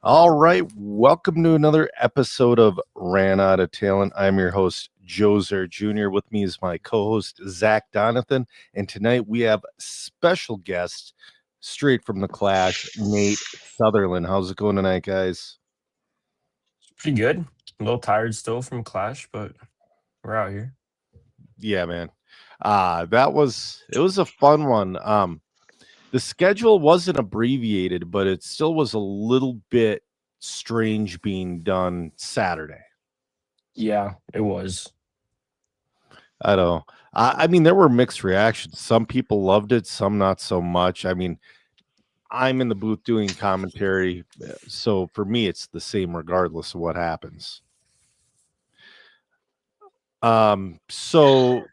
All right, welcome to another episode of Ran Out of Talent. I'm your host, Joe Zer Jr. With me is my co-host, Zach Donathan, and tonight we have special guest straight from the Clash, Nate Sutherland. How's it going tonight, guys? Pretty good. A little tired still from Clash, but we're out here. Yeah, man. It was a fun one. The schedule wasn't abbreviated, but it still was a little bit strange being done Saturday. Yeah, it was. I don't know. I mean, there were mixed reactions. Some people loved it, some not so much. I mean, I'm in the booth doing commentary, so for me, it's the same regardless of what happens. So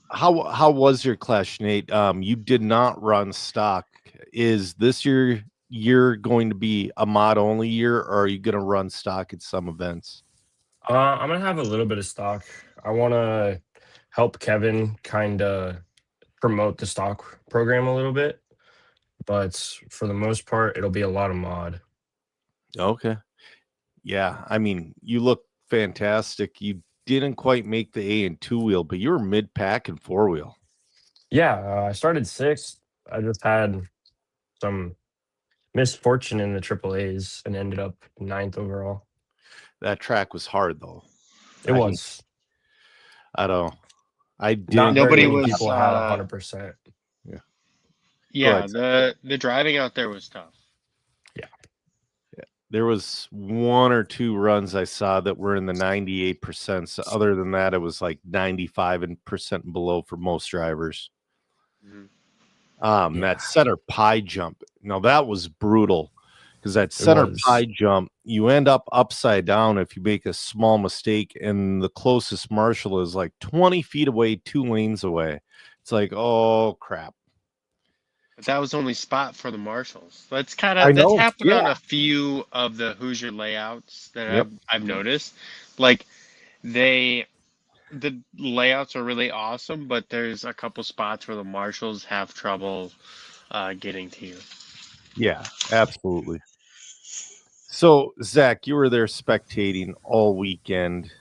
how was your Clash, Nate? You did not run stock. Is this your year going to be a mod only year, or are you going to run stock at some events? I'm gonna have a little bit of stock. I want to help Kevin kind of promote the stock program a little bit, but for the most part, it'll be a lot of mod. Okay. Yeah, I mean, you look fantastic. You didn't quite make the A and two wheel, but you were mid pack and four wheel. Yeah, I started sixth. I just had some misfortune in the triple A's and ended up ninth overall. That track was hard though. It I mean, was I don't know. I not didn't. very Nobody many was people had 100%. Yeah. Go yeah, ahead. the driving out there was tough. Yeah. There was one or two runs I saw that were in the 98%. So other than that, it was like 95% and below for most drivers. Mhm. Yeah. That center pie jump. Now that was brutal because that It center was. pie jump, you end up upside down if you make a small mistake, and the closest marshal is like 20 feet away, 2 lanes away. It's like, oh crap. But that was the only spot for the marshals. I That's know. happened Yeah. on a few of the Hoosier layouts that Yep. I've noticed. Like they the layouts are really awesome, but there's a couple spots where the marshals have trouble getting to you. Yeah, absolutely. So, Zach, you were there spectating all weekend.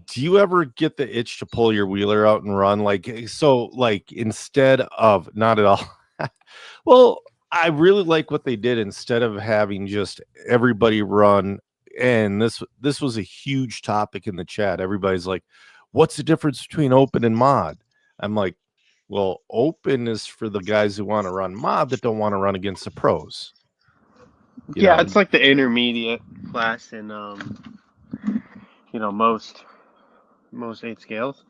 Do you ever get the itch to pull your wheeler out and run? Like instead of not at all. Well, I really like what they did instead of having just everybody run. And this was a huge topic in the chat. Everybody's like, "What's the difference between open and mod?" I'm like, "Well, open is for the guys who want to run mod that don't want to run against the pros." You Yeah, know, it's like the intermediate class in most eight scales.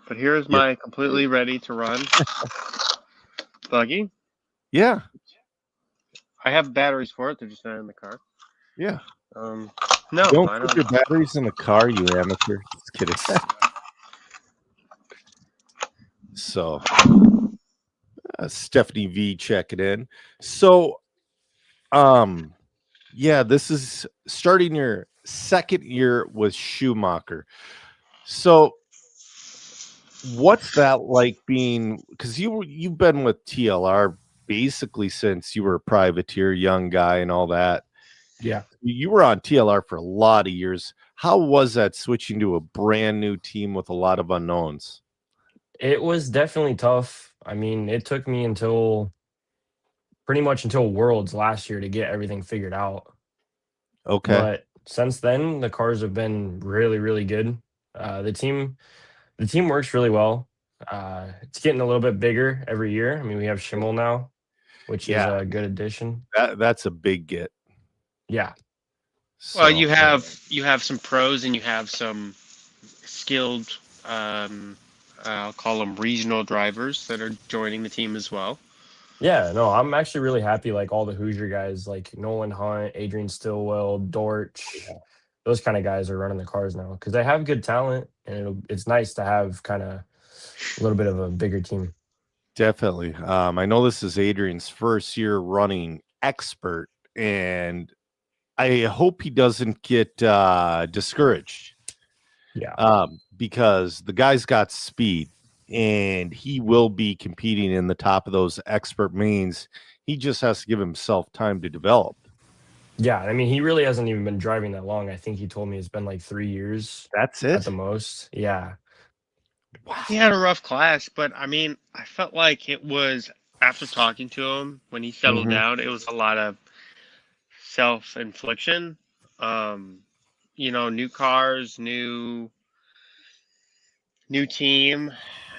But here's yeah, my completely ready to run buggy. yeah, I have batteries for it. They're just not in the car. yeah. Um, no, Don't I put don't. your batteries in the car, you amateur. Just kidding. So, Stephanie V checking in. So, um, yeah, this is starting your second year with Schumacher. So, what's that like being? Because you've been with TLR basically since you were a privateer, young guy, and all that. Yeah. You were on TLR for a lot of years. How was that switching to a brand new team with a lot of unknowns? It was definitely tough. I mean, it took me until pretty much until Worlds last year to get everything figured out. Okay. But since then, the cars have been really, really good. Uh, the team, the team works really well. It's getting a little bit bigger every year. I mean, we have Schimmel now, which is Yeah, a good addition. that's a big get. Yeah, Well, So you have some pros and you have some skilled, I'll call them regional drivers that are joining the team as well. yeah. No, I'm actually really happy. Like all the Hoosier guys, like Nolan Hunt, Adrian Stillwell, Dortch, those kind of guys are running the cars now because they have good talent, and it's nice to have kind of a little bit of a bigger team. definitely. I know this is Adrian's first year running expert, and I hope he doesn't get discouraged. Yeah. Because the guy's got speed and he will be competing in the top of those expert mains. He just has to give himself time to develop. Yeah, I mean, he really hasn't even been driving that long. I think he told me it's been like 3 years That's at the it. most. Yeah. He Wow. had a rough class, but I mean, I felt like it was after talking to him when he settled Hmm. down, it was a lot of self-infliction. Um, new cars, new team,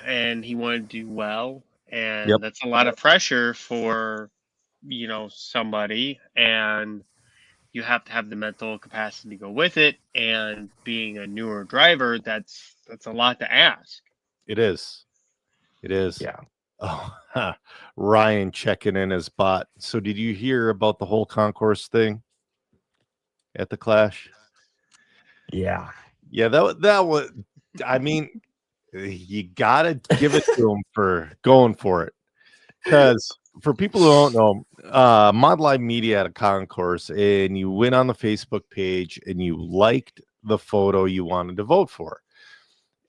and he wanted to do well, Yep. and that's a lot of pressure for somebody, and you have to have the mental capacity to go with it. And being a newer driver, that's a lot to ask. It is. It is. Yeah. Oh, Ryan checking in as bot. So, did you hear about the whole concourse thing at the Clash? Yeah. Yeah, that was. I mean, you gotta give it to him for going for it. Because for people who don't know, Mod Live Media had a concourse, and you went on the Facebook page and you liked the photo you wanted to vote for.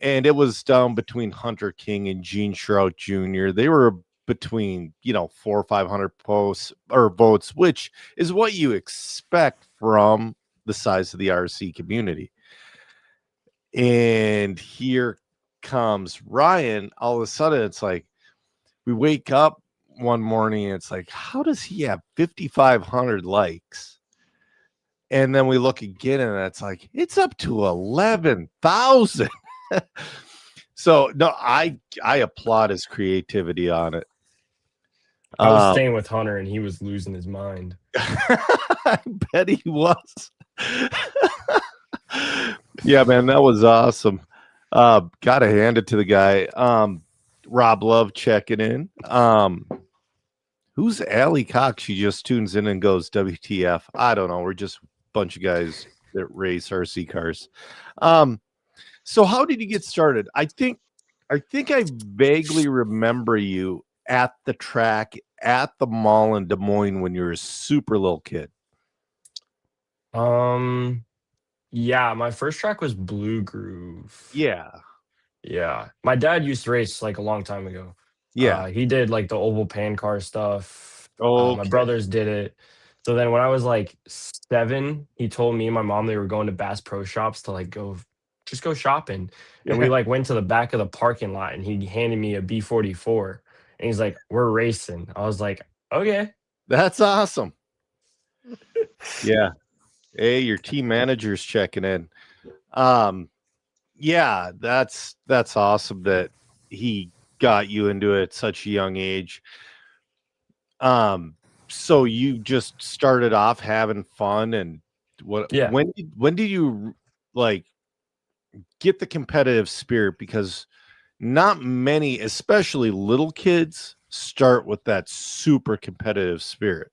And it was down between Hunter King and Gene Shrout Jr. They were between 400 or 500 posts or votes, which is what you expect from the size of the RC community. And here comes Ryan. All of a sudden, it's like we wake up one morning and it's like, how does he have 5,500 likes? And then we look again and it's like, it's up to 11,000. So no, I applaud his creativity on it. I was Um, staying with Hunter and he was losing his mind. I bet he was. Yeah, man, that was awesome. Gotta hand it to the guy. Rob Love checking in. Who's Allie Cox? She just tunes in and goes, WTF. I don't know. We're just a bunch of guys that race RC cars. So how did you get started? I think I vaguely remember you at the track at the mall in Des Moines when you were a super little kid. Um, yeah, my first track was Blue Groove. Yeah. Yeah. My dad used to race like a long time ago. Yeah. He did like the oval pan car stuff. My Okay. brothers did it. So then when I was like 7, he told me and my mom they were going to Bass Pro Shops to like go shopping. And we Yeah. like went to the back of the parking lot and he handed me a B44 and he's like, "We're racing." I was like, "Okay." That's awesome. Yeah. Hey, your team manager's checking in. Um, yeah, that's awesome that he got you into it at such a young age. So you just started off having fun, and what Yeah. when did you like get the competitive spirit? Because not many, especially little kids, start with that super competitive spirit.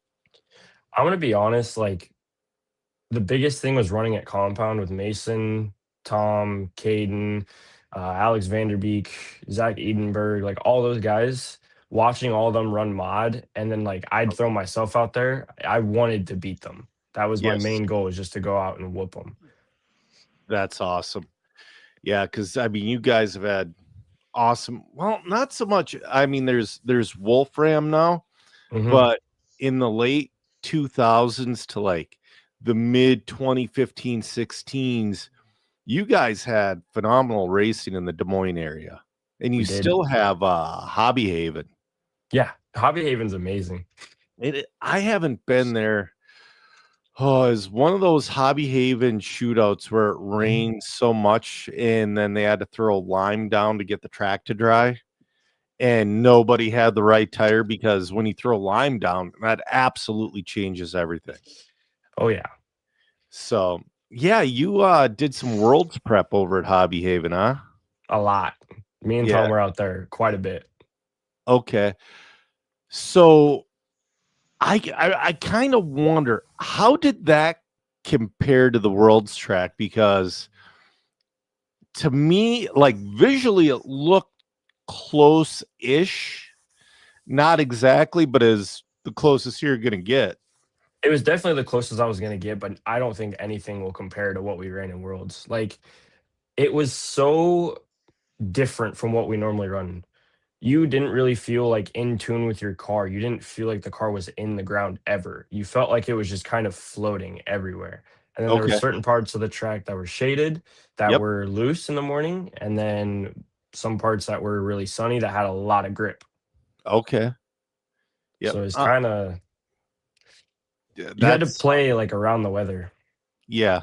I'm gonna be honest, like the biggest thing was running at compound with Mason, Tom, Caden, Alex Vanderbeek, Zach Edenberg, like all those guys. Watching all of them run mod, and then like I'd throw myself out there. I wanted to beat them. That was my Yes, main goal, was just to go out and whoop them. that's awesome. Yeah, because I mean, you guys have had awesome. Well, not so much. I mean, there's Wolfram now, Hmm. but in the late 2000s to like the mid 2015 16s, you guys had phenomenal racing in the Des Moines area, and We you did. still have Hobby Haven. Yeah, Hobby Haven's amazing. I haven't been there. Oh, it's one of those Hobby Haven shootouts where it Mhm. rained so much, and then they had to throw lime down to get the track to dry, and nobody had the right tire because when you throw lime down, that absolutely changes everything. Oh yeah, So, yeah, you did some world's prep over at Hobby Haven, huh? a lot. Me and Yeah. Tom were out there quite a bit. Okay. So I kind of wonder, how did that compare to the world's track? Because to me, like visually, it looked close-ish, not exactly, but as the closest you're gonna get. It was definitely the closest I was gonna get, but I don't think anything will compare to what we ran in Worlds. Like it was so different from what we normally run. you didn't really feel like in tune with your car. You didn't feel like the car was in the ground ever. You felt like it was just kind of floating everywhere. And then there were Okay. certain parts of the track that were shaded, that Yep. were loose in the morning, and then some parts that were really sunny that had a lot of grip. Okay. Yep. So it's kind of Yeah, you had to that's play like around the weather. yeah.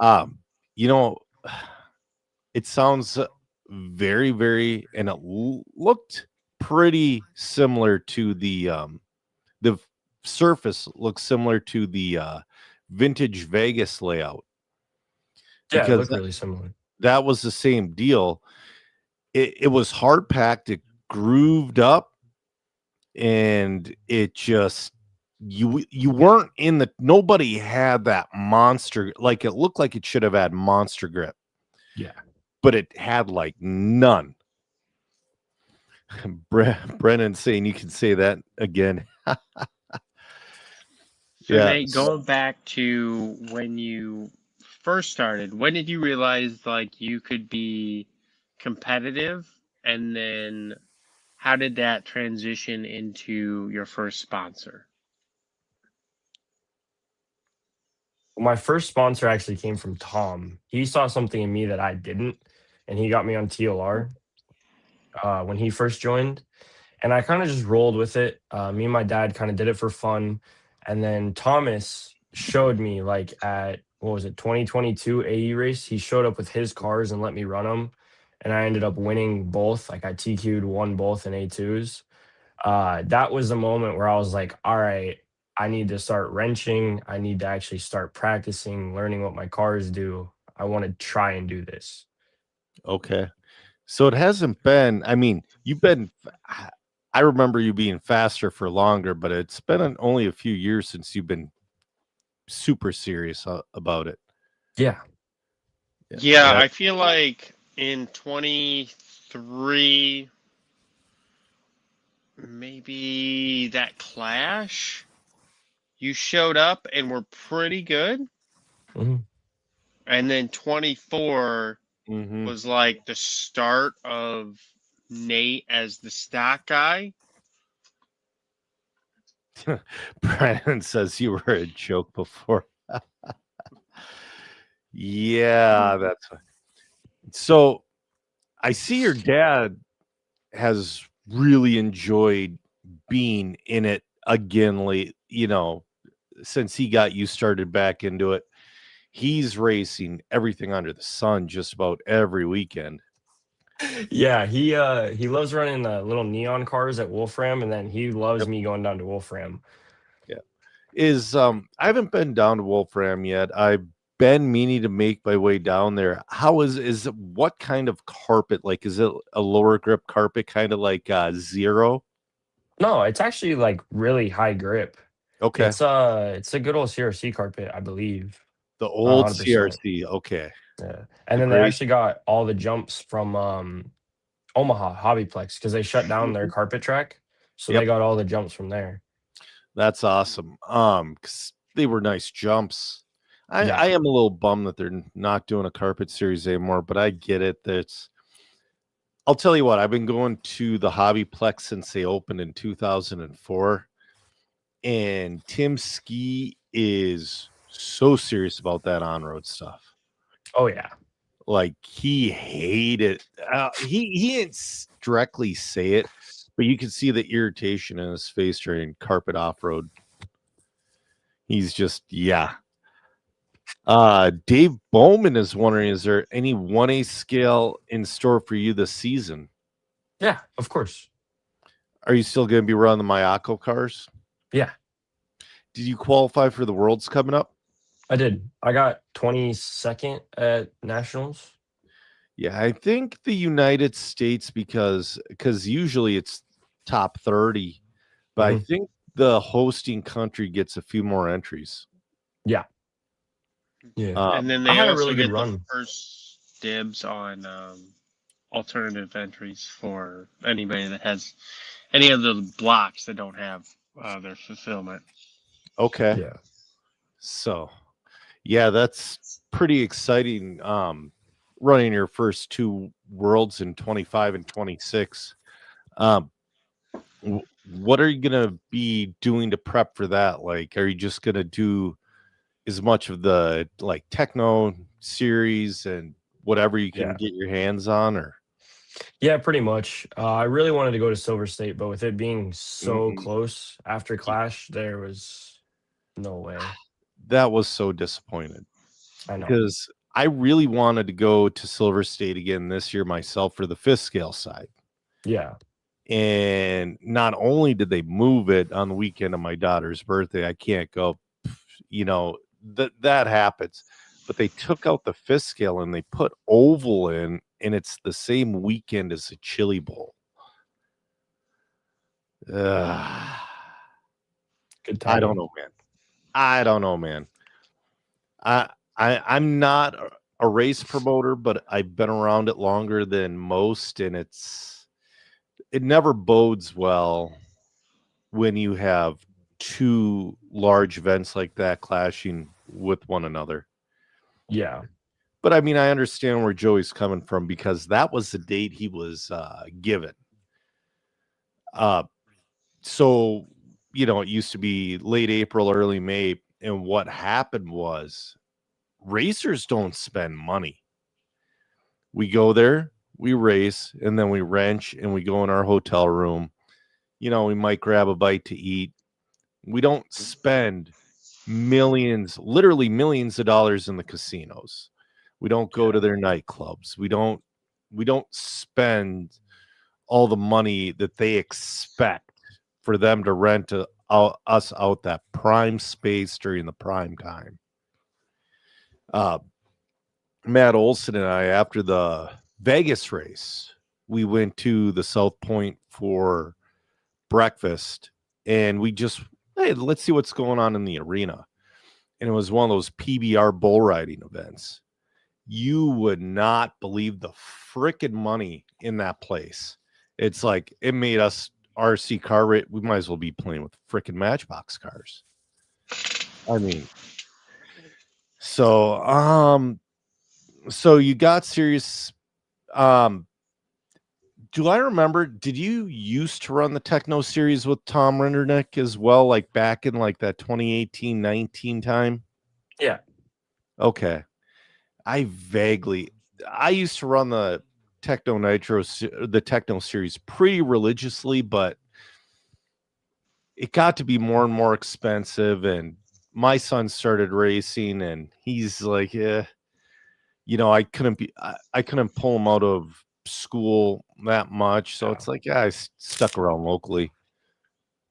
Um, you know, it sounds very, very, and it looked pretty similar to the surface looks similar to the vintage Vegas layout Yeah, it because looked really similar. that was the same deal. It was hard packed, it grooved up, and it just you weren't in the nobody had that monster like it looked like it should have had monster grip, Yeah. but it had like none. Brennan saying you can say that again. So Yeah. Nate, going back to when you first started, when did you realize like you could be competitive, and then how did that transition into your first sponsor? My first sponsor actually came from Tom. He saw something in me that I didn't, and he got me on TLR when he first joined. And I kind of just rolled with it. Me and my dad kind of did it for fun. And then Thomas showed me, like, at what was it, 2022 AE race. He showed up with his cars and let me run them. And I ended up winning both. Like, I TQ'd, won both in A2s. That was the moment where I was like, all right, I need to start wrenching. I need to actually start practicing, learning what my cars do. I want to try and do this. Okay. So it hasn't been, I mean, you've been, I remember you being faster for longer, but it's been only a few years since you've been super serious about it. Yeah. Yeah, I feel like in 23, maybe that Clash, you showed up and were pretty good. Mhm. And then 24 Mhm. was like the start of Nate as the stock guy. Brandon says you were a joke before. Yeah, that's so. I see your dad has really enjoyed being in it again late, since he got you started back into it. He's racing everything under the sun just about every weekend. Yeah, he loves running the little neon cars at Wolfram, and then he loves Yep. me going down to Wolfram. I haven't been down to Wolfram yet. I've been meaning to make my way down there. How is what kind of carpet? Like, is it a lower grip carpet, kind of like Zero? No, it's actually like really high grip. Okay, It's a good old CRC carpet, I believe. the Not old 100%. CRC. Okay, Yeah. And the then they great. actually got all the jumps from Omaha Hobbyplex because they shut down their carpet track. So Yep, they got all the jumps from there. that's awesome. 'Cause they were nice jumps. I Yeah. am a little bummed that they're not doing a carpet series anymore, but I get it. I'll tell you what, I've been going to the Hobbyplex since they opened in 2004, and Tim Ski is so serious about that on-road stuff. Oh yeah. Like he hated. He didn't directly say it, but you can see the irritation in his face during carpet off-road. He's just Dave Bowman is wondering, is there any 1A scale in store for you this season? Yeah, of course. Are you still going to be running the Mayako cars? Yeah, Did you qualify for the Worlds coming up? I did. I got 22nd at Nationals. Yeah, I think the United States because usually it's top 30, but I think the hosting country gets a few more entries. Yeah. Yeah. And then I they had a also really good get the run. first dibs on alternative entries for anybody that has any of the blocks that don't have their fulfillment. Okay. Yeah. So, yeah, that's pretty exciting. Running your first two Worlds in 25 and 26. Um, what are you gonna be doing to prep for that? Like, are you just gonna do as much of the like techno series and whatever you can Yeah. get your hands on, or Yeah, pretty much. I really wanted to go to Silver State, but with it being so Mm, close after Clash, there was no way. that was so disappointed I know. because I really wanted to go to Silver State again this year myself for the fifth scale side. Yeah. And not only did they move it on the weekend of my daughter's birthday, I can't go, that happens. But they took out the fifth scale and they put oval in, and it's the same weekend as the Chili Bowl. Ugh. Good I don't timing. know, man. I don't know, man. I'm not a race promoter, but I've been around it longer than most, and it never bodes well when you have two large events like that clashing with one another. Yeah. But I mean, I understand where Joey's coming from because that was the date he was given. So it used to be late April, early May, and what happened was racers don't spend money. We go there, we race, and then we wrench and we go in our hotel room. We might grab a bite to eat. We don't spend millions, literally millions of dollars in the casinos. We don't go to their nightclubs. We don't spend all the money that they expect for them to rent us out that prime space during the prime time. Uh, Matt Olson and I, after the Vegas race, we went to the South Point for breakfast, and we just, hey, let's see what's going on in the arena. And it was one of those PBR bull riding events. You would not believe the freaking money in that place. It's like it made us RC car rate. We might as well be playing with freaking Matchbox cars. I mean, so you got serious. Do I remember? Did you used to run the Techno series with Tom Rendernick as well, like back in like that 2018-19 time? Yeah. Okay. I used to run the the Techno series pretty religiously, but it got to be more and more expensive. And my son started racing, and he's like, yeah, I couldn't pull him out of school that much. So Yeah. it's like, yeah, stuck around locally.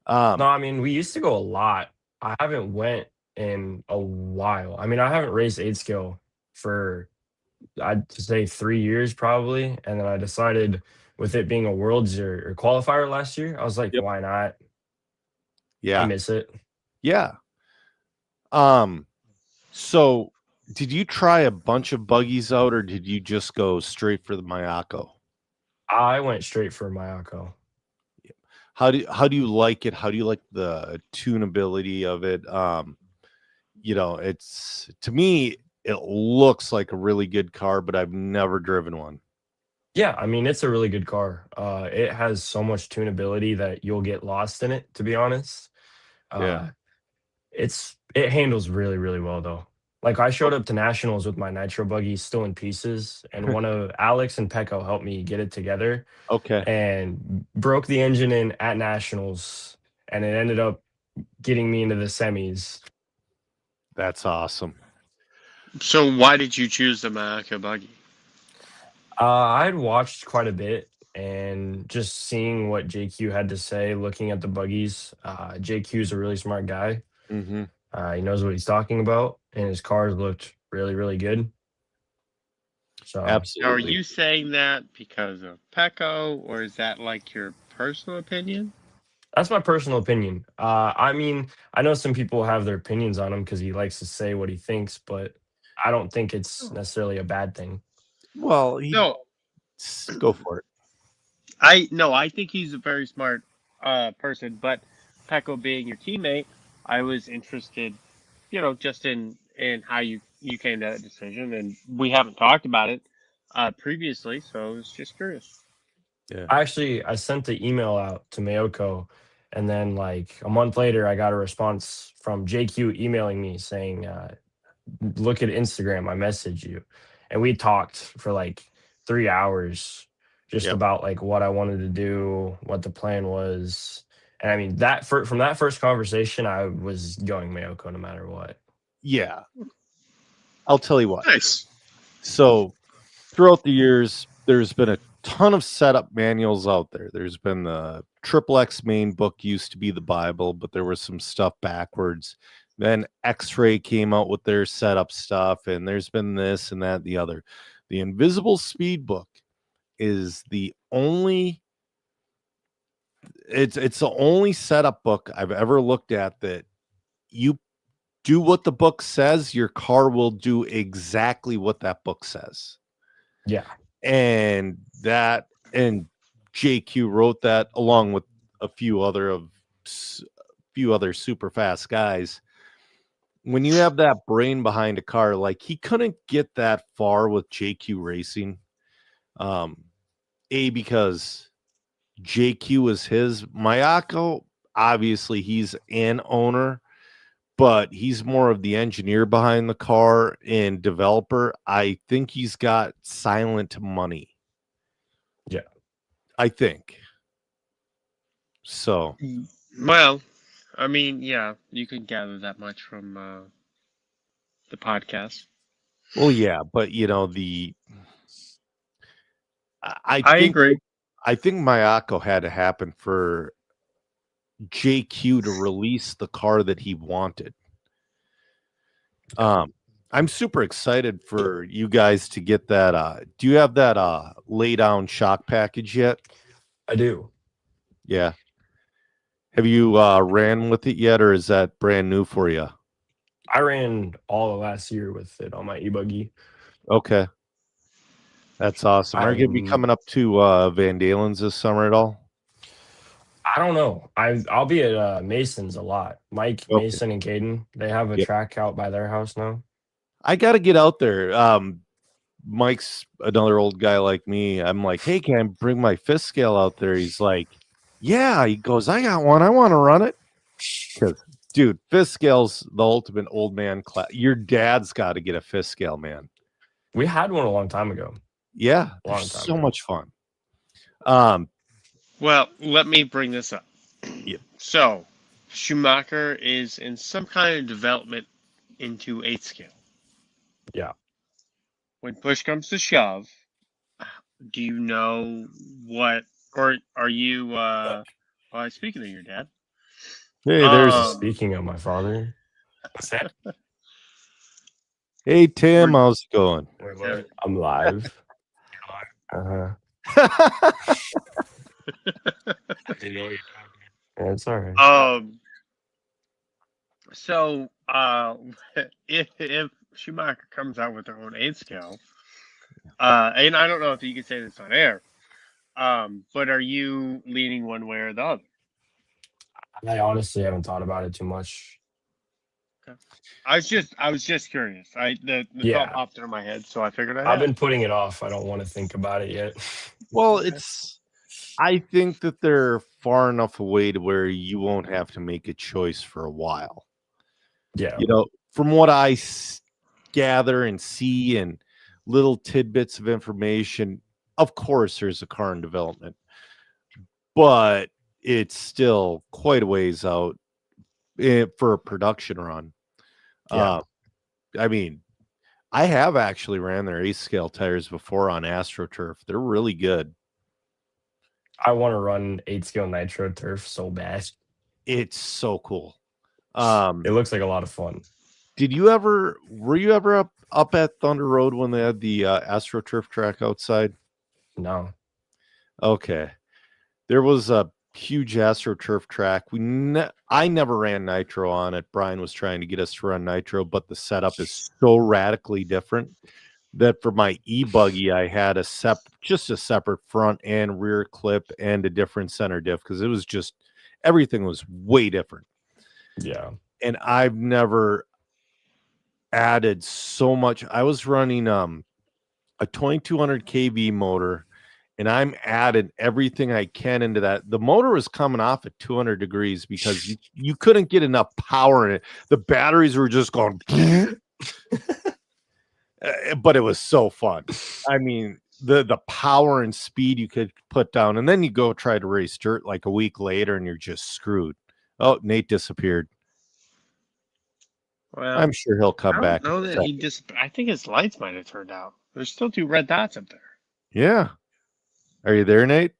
No, I mean, we used to go a lot. I haven't went in a while. I mean, I haven't raced 8 scale for I'd say 3 years probably, and then I decided with it being a worlds or qualifier last year, I was like, Yep. why not? I Yeah. miss it. Yeah. So did you try a bunch of buggies out, or did you just go straight for the Mayako? I went straight for Mayako. How do you like it? How do you like the tunability of it? It's, to me, it looks like a really good car, but I've never driven one. Yeah, I mean, it's a really good car. It has so much tunability that you'll get lost in it, to be honest. Yeah. Uh, it handles really, really well though. Like I showed up to nationals with my nitro buggy still in pieces, and one of Alex and Pecco helped me get it together Okay. and broke the engine in at nationals, and it ended up getting me into the semis. That's awesome. So why did you choose the Mayaka buggy? I'd watched quite a bit and just seeing what JQ had to say, looking at the buggies. JQ is a really smart guy. Mm-hmm. He knows what he's talking about, and his cars looked really, really good. So Now, are Absolutely. you saying that because of Pecco, or is that like your personal opinion? that's my personal opinion. I mean, I know some people have their opinions on him because he likes to say what he thinks, but I don't think it's necessarily a bad thing. Well, No, go for it. I think he's a very smart person, but Pecco being your teammate, I was interested, just in how you came to that decision, and we haven't talked about it previously, so I was just curious. Yeah. I sent the email out to Mayoko, and then like a month later, I got a response from JQ emailing me saying, "Look at Instagram. I messaged you," and we talked for like 3 hours just Yep. about like what I wanted to do, what the plan was. And I mean from that first conversation, I was going Mayoko no matter what. Yeah. I'll tell you what. Nice. So throughout the years, there's been a ton of setup manuals out there. There's been the Triple X main book used to be the Bible, but there was some stuff backwards. Then X-Ray came out with their setup stuff, and there's been this and that and the other. The Invisible Speed book is the only it's the only setup book I've ever looked at that you do what the book says, your car will do exactly what that book says. Yeah. And JQ wrote that along with a few other super fast guys. When you have that brain behind a car, like he couldn't get that far with JQ Racing. Because JQ was his. Mayako, obviously he's an owner, but he's more of the engineer behind the car and developer. I think he's got silent money. Yeah. I think. So. Well, I mean, yeah, you can gather that much from the podcast. Well, yeah, but I think agree. I think Mayako had to happen for JQ to release the car that he wanted. I'm super excited for you guys to get that. Do you have that lay down shock package yet? I do. Yeah. Have you ran with it yet, or is that brand new for you? I ran all of last year with it on my e-buggy. Okay. That's awesome. Are you going to be coming up to Van Dalen's this summer at all? I don't know. I'll be at Mason's a lot. Mike, Okay. Mason, and Caden. They have a track out by their house now. I got to get out there. Mike's another old guy like me. I'm like, hey, can I bring my fifth scale out there? He's like, yeah. He goes, I got one. I want to run it. Because, dude, fifth scale's the ultimate old man class. Your dad's got to get a fifth scale, man. We had one a long time ago. Yeah, Long they're time so ago. much fun. Well, let me bring this up. Yep. So, Schumacher is in some kind of development into 8 scale. Yeah. When push comes to shove, do you know what, or are you, speaking of your dad. Hey, there's. Speaking of my father. Hey, Tim, how's it going? I'm live. Uh-huh. It's all right. So, if Schumacher comes out with their own 8 scale, and I don't know if you can say this on air, but are you leaning one way or the other? I honestly haven't thought about it too much. Okay. I was just curious. The thought popped into my head, so I figured I've been putting it off. I don't want to think about it yet. Well, I think that they're far enough away to where you won't have to make a choice for a while. Yeah. From what I gather and see and little tidbits of information, of course there's a car in development, but it's still quite a ways out for a production run. Yeah. I mean, I have actually ran their 8 scale tires before on AstroTurf. They're really good. I want to run 8 scale Nitro Turf so bad. It's so cool. It looks like a lot of fun. Were you ever up at Thunder Road when they had the AstroTurf track outside? No. Okay. There was a huge AstroTurf track. I never ran Nitro on it. Brian was trying to get us to run Nitro, but the setup is so radically different that for my e-buggy, I had just a separate front and rear clip and a different center diff because it was just everything was way different. Yeah. And I've never added so much. I was running a 2200 kV motor and I'm adding everything I can into that. The motor was coming off at 200 degrees because you couldn't get enough power in it. The batteries were just going, but it was so fun. I mean, the power and speed you could put down, and then you go try to race dirt like a week later, and you're just screwed. Oh, Nate disappeared. Well, I'm sure he'll come back. I don't know that he I think his lights might have turned out. There's still 2 red dots up there. Yeah. Are you there, Nate?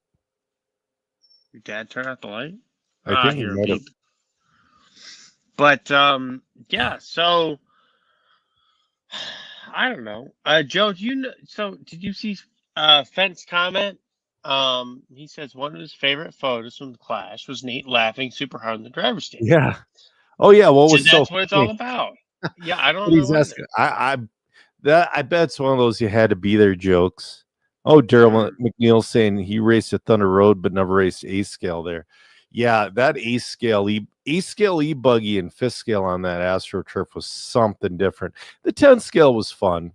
Your dad turned out the light? I think he hear a might have. beep. But yeah, so I don't know. Joe, did you see Fent's comment? He says one of his favorite photos from the Clash was Nate laughing super hard in the driver's seat. Yeah. Oh yeah. What was so that's what it's all about. Yeah, I don't But he's know. asking, I bet it's one of those you had to be there jokes. Oh, Daryl McNeil saying he raced at Thunder Road but never raced A scale there. Yeah, that A scale E buggy and fifth scale on that AstroTurf was something different. The 10 scale was fun,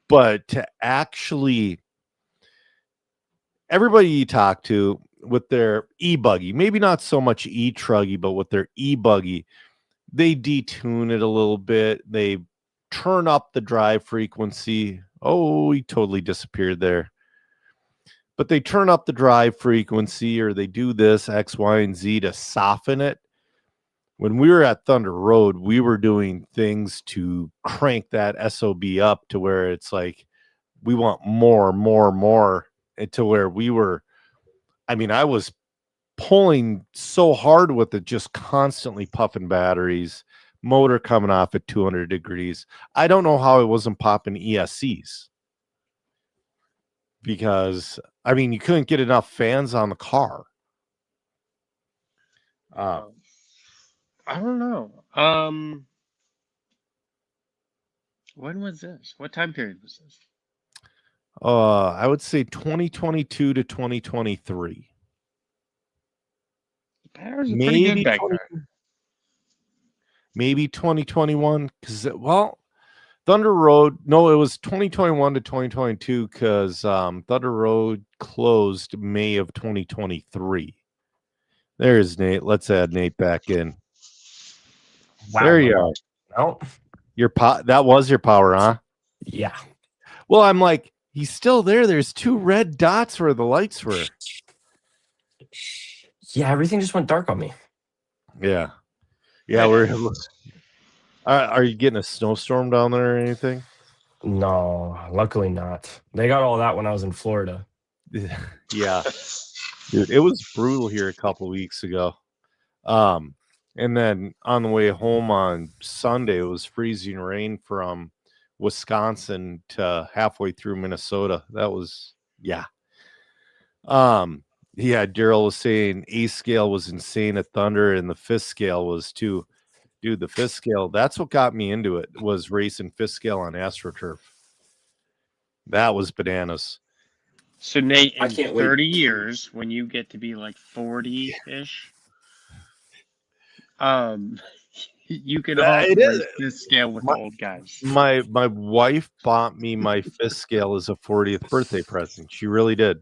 but to actually everybody you talk to with their E buggy, maybe not so much E truggy, but with their E buggy, they detune it a little bit. They turn up the drive frequency. Oh, he totally disappeared there. But they turn up the drive frequency, or they do this X, Y, and Z to soften it. When we were at Thunder Road, we were doing things to crank that SOB up to where it's like we want more, and to where we were. I mean, I was pulling so hard with it, just constantly puffing batteries, motor coming off at 200 degrees. I don't know how it wasn't popping ESCs, because I mean, you couldn't get enough fans on the car. I don't know. When was this? What time period was this? I would say 2022 to 2023. The patterns are pretty good back then. Maybe 2021, because Thunder Road. No, it was 2021 to 2022 because Thunder Road closed May of 2023. There's Nate. Let's add Nate back in. Wow. There you are. No. That was your power, huh? Yeah. Well, I'm like, he's still there. There's 2 red dots where the lights were. Yeah, everything just went dark on me. Yeah. We're. Are you getting a snowstorm down there or anything? No, luckily not. They got all that when I was in Florida. Yeah. Dude, it was brutal here a couple weeks ago. And then on the way home on Sunday, it was freezing rain from Wisconsin to halfway through Minnesota. That was, yeah. Daryl was saying A scale was insane at Thunder, and the fifth scale was too. Dude, the fifth scale, that's what got me into it, was racing fifth scale on AstroTurf. That was bananas. So Nate, in I can't 30 wait. years, when you get to be like 40-ish, you can also race this scale with the old guys. My wife bought me my fifth scale as a 40th birthday present. She really did.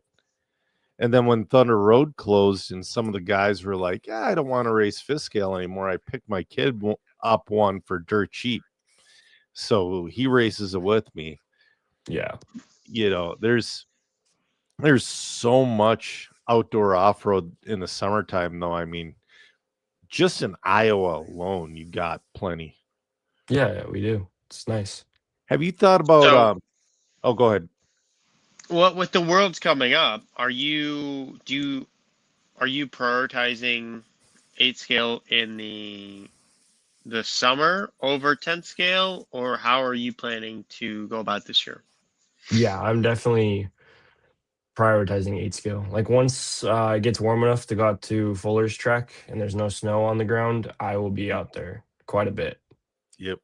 And then when Thunder Road closed and some of the guys were like, I don't want to race fifth scale anymore, I picked my kid up one for dirt cheap. So he races it with me. Yeah. You know, there's so much outdoor off-road in the summertime, though. I mean, just in Iowa alone, you got plenty. Yeah, we do. It's nice. Have you thought about go ahead. Well, with the Worlds coming up, are you prioritizing 8 scale in the summer over 10 scale, or how are you planning to go about this year? Yeah, I'm definitely prioritizing 8 scale. Like once it gets warm enough to go out to Fuller's track and there's no snow on the ground, I will be out there quite a bit. Yep.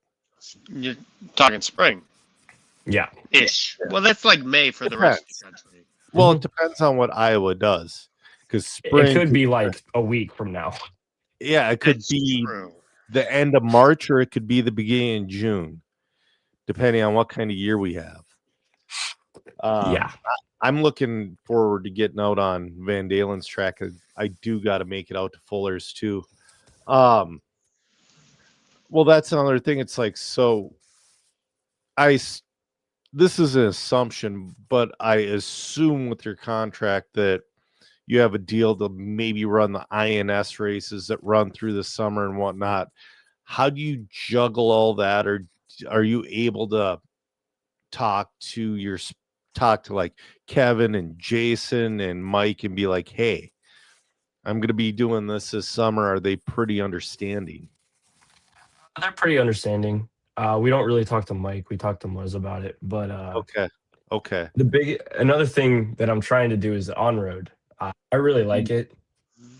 You're talking spring. Yeah. Ish. Well, that's like May for the rest of the country. Well, it depends on what Iowa does, because spring It could be like a week from now. Yeah, it could be the end of March, or it could be the beginning of June, depending on what kind of year we have. Yeah. I'm looking forward to getting out on Van Dalen's track. I do got to make it out to Fuller's too. Well, that's another thing. It's like, so this is an assumption, but I assume with your contract that you have a deal to maybe run the INS races that run through the summer and whatnot. How do you juggle all that, or are you able to talk to like Kevin and Jason and Mike and be like, hey, I'm going to be doing this summer? Are they pretty understanding? They're pretty understanding. We don't really talk to Mike. We talk to Muzz about it. But Okay. another thing that I'm trying to do is on road. I really like it,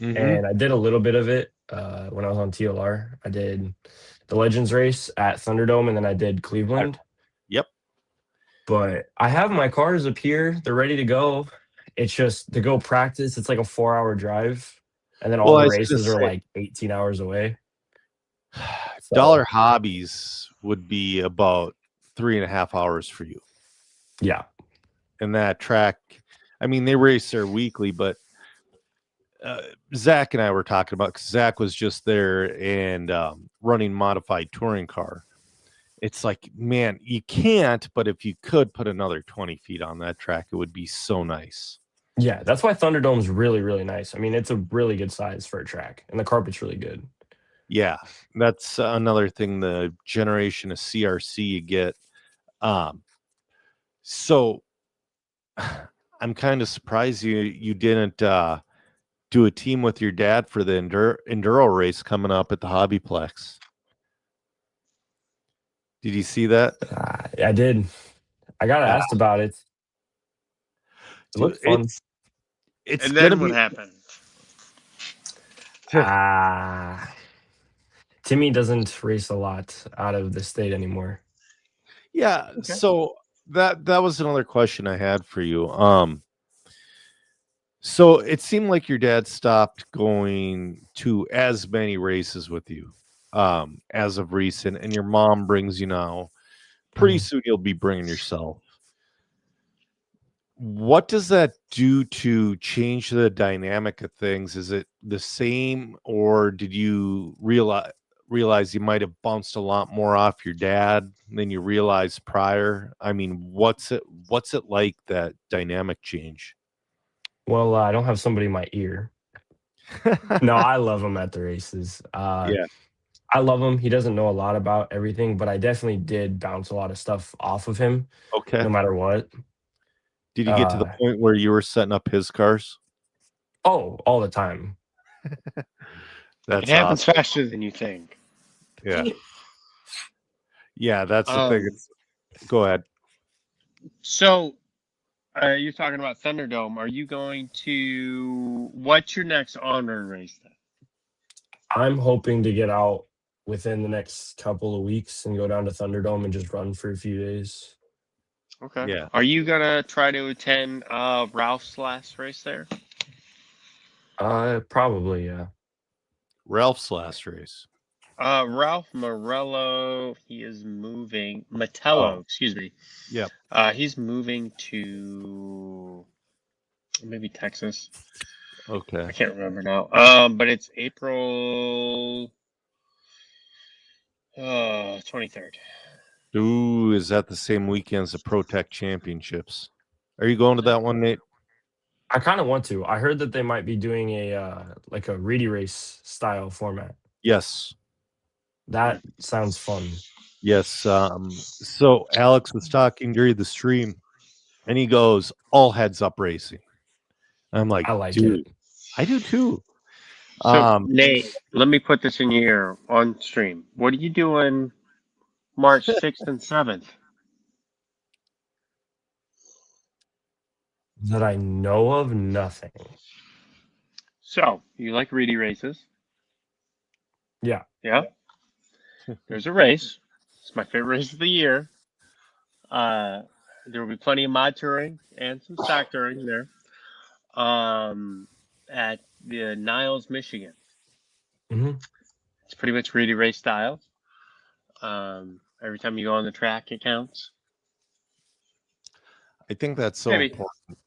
Mhm. and I did a little bit of it when I was on TLR. I did the Legends race at Thunderdome, and then I did Cleveland. Yep. But I have my cars up here; they're ready to go. It's just to go practice. It's like a 4-hour drive, and then all Well, I the was gonna races are say- like 18 hours away. So- Dollar Hobbies would be about 3.5 hours for you. Yeah. And that track, I mean, they race there weekly, but Zach and I were talking about, because Zach was just there and running modified touring car. It's like, man, you can't, but if you could put another 20 feet on that track, it would be so nice. Yeah, that's why Thunderdome's really, really nice. I mean, it's a really good size for a track, and the carpet's really good. Yeah, that's another thing, the generation of CRC you get. So I'm kind of surprised you didn't do a team with your dad for the enduro race coming up at the Hobbyplex. Did you see that? I did. I got asked about it. It Dude, looked fun. It's And gonna then what be. happened? Timmy doesn't race a lot out of the state anymore. Yeah. Okay. So that was another question I had for you. So it seemed like your dad stopped going to as many races with you, as of recent, and your mom brings you now. Pretty Mhm. soon you'll be bringing yourself. What does that do to change the dynamic of things? Is it the same, or did you realize you might have bounced a lot more off your dad than you realized prior? I mean, what's it like, that dynamic change? Well, I don't have somebody in my ear. No, I love him at the races. Yeah. I love him. He doesn't know a lot about everything, but I definitely did bounce a lot of stuff off of him, Okay. no matter what. Did you get to the point where you were setting up his cars? Oh, all the time. That's It happens awesome. faster than you think. Yeah. Yeah, that's the thing. Go ahead. So, you're talking about Thunderdome. Are you going to? What's your next on-road race then? I'm hoping to get out within the next couple of weeks and go down to Thunderdome and just run for a few days. Okay. Yeah. Are you gonna try to attend Ralph's last race there? Probably, yeah. Ralph's last race. Ralph Morello, he is moving. Matello, excuse me. Yep. He's moving to maybe Texas. Okay. I can't remember now. But it's April 23rd. Ooh, is that the same weekend as the Pro Tech Championships? Are you going to that one, Nate? I kind of want to. I heard that they might be doing a like a Reedy race style format. Yes. That sounds fun. Yes. So Alex was talking during the stream, and he goes, "All heads up racing." I'm like, I like dude, it. I do too. So, Nate, let me put this in your ear on stream. What are you doing March 6th and 7th? That I know of, nothing. So, you like Reedy races? Yeah. Yeah. There's a race. It's my favorite race of the year. There will be plenty of mod touring and some stock touring there. At the Niles, Michigan. hmm It's pretty much Reedy race style. Every time you go on the track, it counts. I think that's so Maybe. important.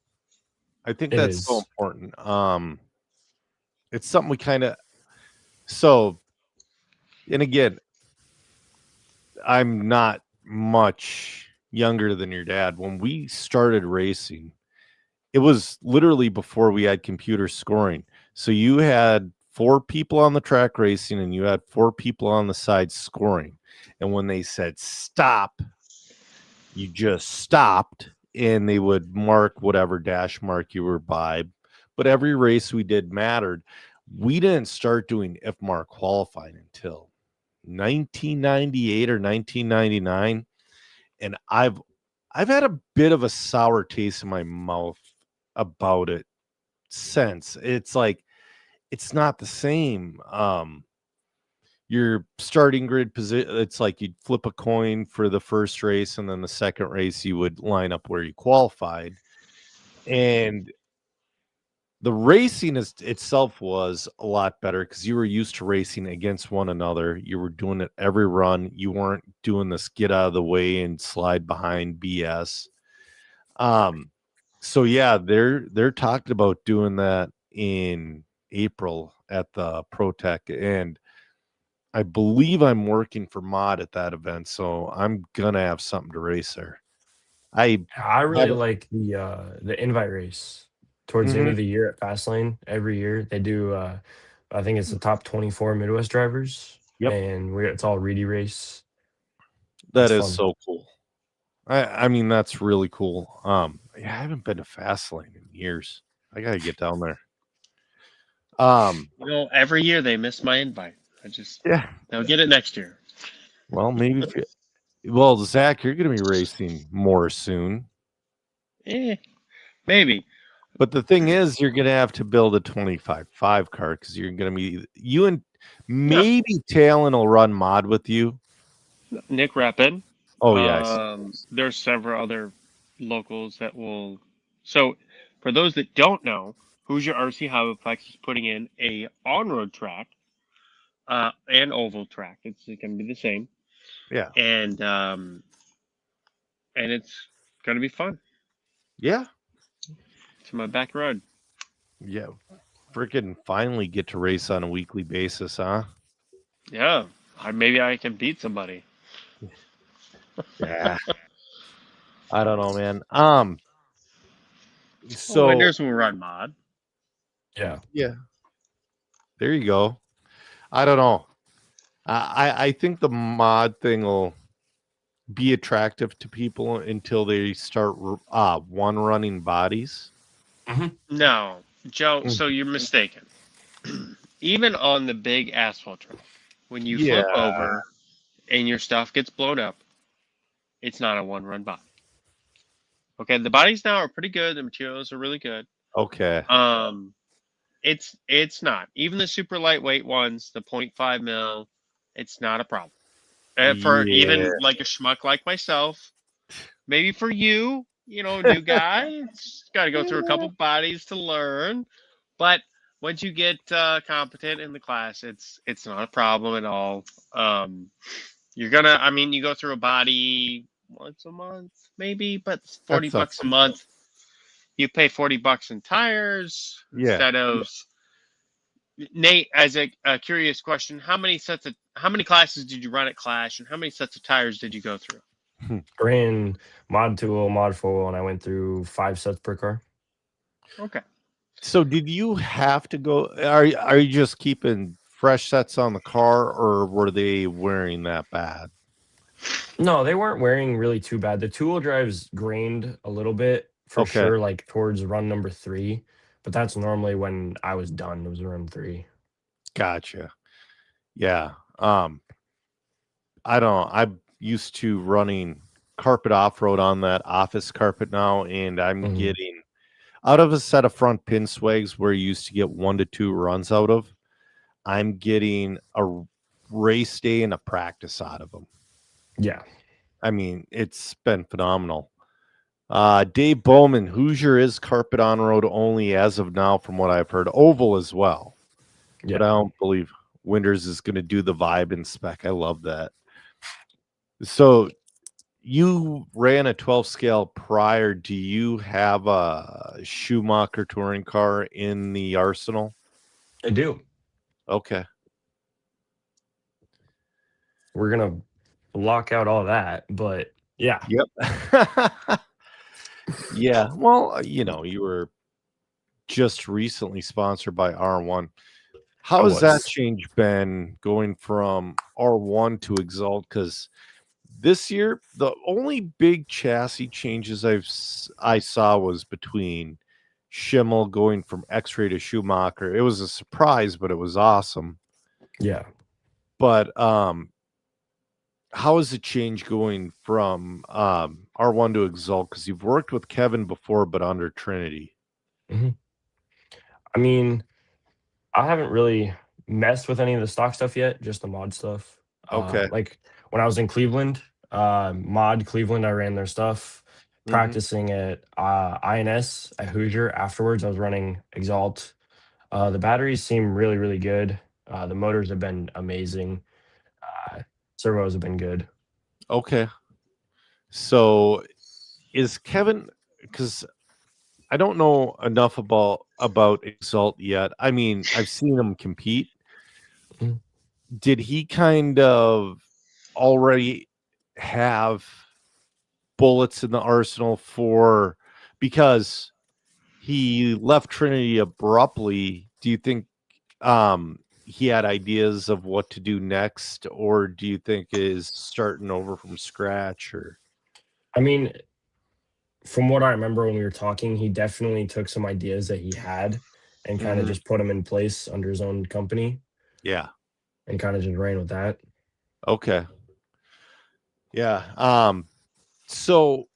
I think It that's so is. important. It's something we kind of so, and again, I'm not much younger than your dad. When we started racing, it was literally before we had computer scoring. So you had 4 people on the track racing and you had 4 people on the side scoring. And when they said stop, you just stopped and they would mark whatever dash mark you were by. But every race we did mattered. We didn't start doing IFMAR qualifying until 1998 or 1999. And I've had a bit of a sour taste in my mouth about it since. It's like it's not the same. Your starting grid position, it's like you'd flip a coin for the first race, and then the second race you would line up where you qualified. And the racing itself was a lot better because you were used to racing against one another. You were doing it every run. You weren't doing this get out of the way and slide behind BS. So yeah, they're talking about doing that in April at the ProTech, and I believe I'm working for Mod at that event, so I'm gonna have something to race there. I Really haven't- like the invite race towards the end Mhm. of the year at Fastlane. Every year they do. I think it's the top 24 Midwest drivers, Yep. and it's all Reedy race. That It's is fun. so cool. I mean that's really cool. Yeah, I haven't been to Fastlane in years. I gotta get down there. Every year they miss my invite. Yeah. They'll get it next year. Well, maybe if you, well, Zach, you're gonna be racing more soon. Maybe. But the thing is, you're gonna have to build a 25.5 car because you're gonna be you and maybe Talon will run Mod with you. Nick Rapid. Oh yeah, I see. There's several other locals that will. So, for those that don't know, Hoosier RC Hobbyplex is putting in a on-road track, and oval track. It's going to be the same, Yeah, and it's going to be fun. yeah, It's my back road. yeah. Freaking finally get to race on a weekly basis, huh? Yeah, maybe I can beat somebody. Yeah. I don't know, man. So So Winters will run Mod. Yeah. yeah, there you go. I don't know. I think the Mod thing will be attractive to people until they start one running bodies. No, Joe. So you're mistaken. Even on the big asphalt track, when you flip Yeah. over and your stuff gets blown up, it's not a one-run body. Okay, the bodies now are pretty good. The materials are really good. Okay. It's not. Even the super lightweight ones, the 0.5 mil, it's not a problem. For Yeah. even like a schmuck like myself, maybe for you, new guy, it's got to go through a couple bodies to learn. But once you get competent in the class, it's not a problem at all. You go through a body once a month, maybe, but it's $40 That's a month. You pay $40 in tires Yeah. instead of Nate. As a curious question, how many classes did you run at Clash, and how many sets of tires did you go through? Ran Mod 2, Mod 4, and I went through 5 sets per car. Okay. So did you have to go? Are you just keeping fresh sets on the car, or were they wearing that bad? No, they weren't wearing really too bad. The 2-wheel drives grained a little bit for Okay. sure, like towards run number 3. But that's normally when I was done. It was run 3. Gotcha. Yeah. I don't know. I'm used to running carpet off-road on that office carpet now, and I'm Mhm. getting out of a set of front pin swags where you used to get 1 to 2 runs out of. I'm getting a race day and a practice out of them. Yeah. I mean, it's been phenomenal. Dave Bowman, Hoosier is carpet on road only as of now, from what I've heard. Oval as well. Yeah. But I don't believe Winters is going to do the vibe and spec. I love that. So you ran a 12 scale prior. Do you have a Schumacher touring car in the arsenal? I do. Okay. We're gonna block out all that, but yeah, Yep. Yeah. Well, you were just recently sponsored by R1. How I has that was. change been going from R1 to Exalt? Because this year, the only big chassis changes I saw was between Schimmel going from X-Ray to Schumacher. It was a surprise, but it was awesome. Yeah. But how has it changed going from R1 to Exalt? Because you've worked with Kevin before, but under Trinity. hmm I mean, I haven't really messed with any of the stock stuff yet, just the mod stuff. Okay. Like when I was in Cleveland, mod Cleveland, I ran their stuff. Mhm. Practicing at INS at Hoosier afterwards, I was running Exalt. The batteries seem really, really good. The motors have been amazing. Servos have been good. Okay. So is Kevin, because I don't know enough about Exalt yet. I mean, I've seen him compete. Mhm. Did he kind of already have bullets in the arsenal for, because he left Trinity abruptly? Do you think he had ideas of what to do next, or do you think is starting over from scratch? Or I mean, from what I remember when we were talking, he definitely took some ideas that he had and kind of Mhm. just put them in place under his own company Yeah. and kind of just ran with that. Okay. Yeah. So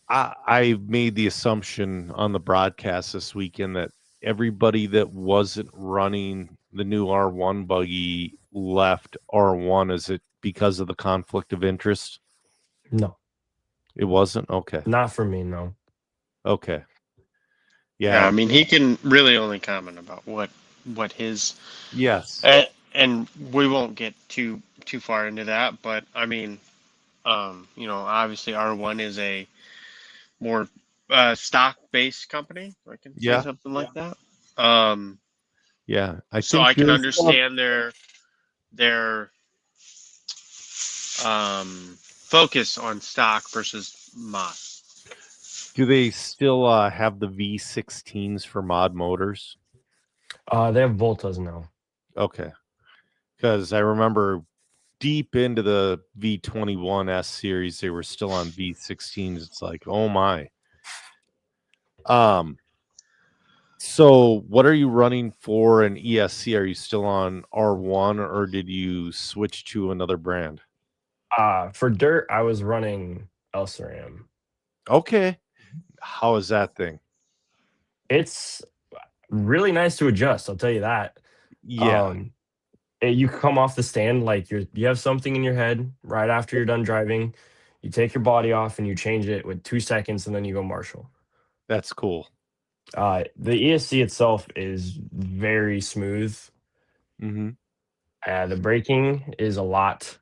I made the assumption on the broadcast this weekend that everybody that wasn't running the new R1 buggy left R1. Is it because of the conflict of interest? No, It wasn't? Okay. not for me. No. Okay. Yeah, Yeah. I mean, he can really only comment about what his Yes. and we won't get too far into that, but I mean, obviously R1 is a more stock based company. I can say Yeah. something like that. Um, Yeah. I so think I can they still have, understand their focus on stock versus mod. do they still have the V16s for mod motors? They have Voltas now. Okay. Because I remember deep into the V21S series, they were still on V16s. It's like, oh my. Um, so what are you running for an ESC? Are you still on R1 or did you switch to another brand? For dirt, I was running LCRAM. Okay. How is that thing? It's really nice to adjust. I'll tell you that. Yeah, Um, you come off the stand like you have something in your head right after you're done driving. You take your body off and you change it with 2 seconds, and then you go Marshall. that's cool. The ESC itself is very smooth. Mm-hmm. The braking is a lot.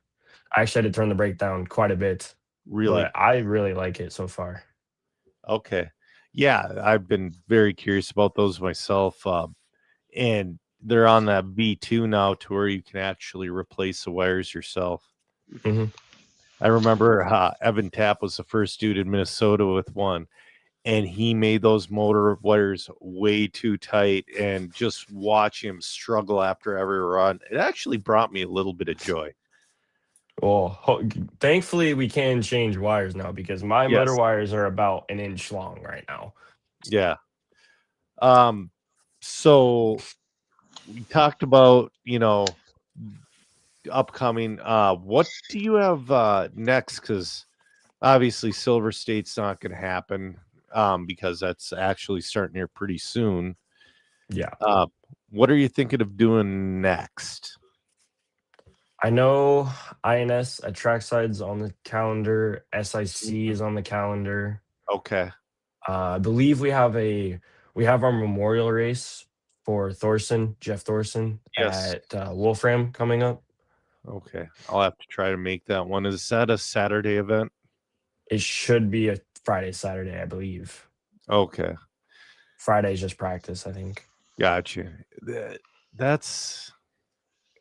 I actually had to turn the brake down quite a bit, Really? but I really like it so far. Okay. Yeah, I've been very curious about those myself. And they're on that V2 now to where you can actually replace the wires yourself. hmm I remember Evan Tapp was the first dude in Minnesota with one, and he made those motor wires way too tight. And just watch him struggle after every run, it actually brought me a little bit of joy. Well, thankfully we can change wires now because my motor Yes. wires are about an inch long right now. Yeah. So we talked about, upcoming. What do you have next? Because obviously Silver State's not going to happen because that's actually starting here pretty soon. Yeah. Uh, what are you thinking of doing next? I know INS at Trackside's on the calendar. SIC is on the calendar. Okay. I believe we have our memorial race for Thorson, Jeff Thorson Yes. at Wolfram coming up. Okay. I'll have to try to make that one. Is that a Saturday event? It should be a Friday, Saturday, I believe. Okay. Friday's just practice, I think. Gotcha. That's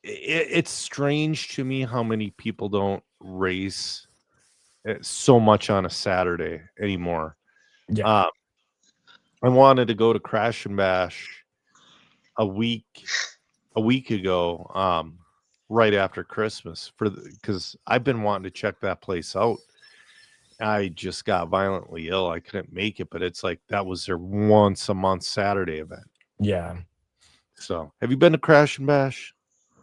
it's strange to me how many people don't race so much on a Saturday anymore. Yeah. I wanted to go to Crash and Bash a week ago, right after Christmas because I've been wanting to check that place out. I just got violently ill. I couldn't make it, but it's like that was their once a month Saturday event. Yeah. So, have you been to Crash and Bash?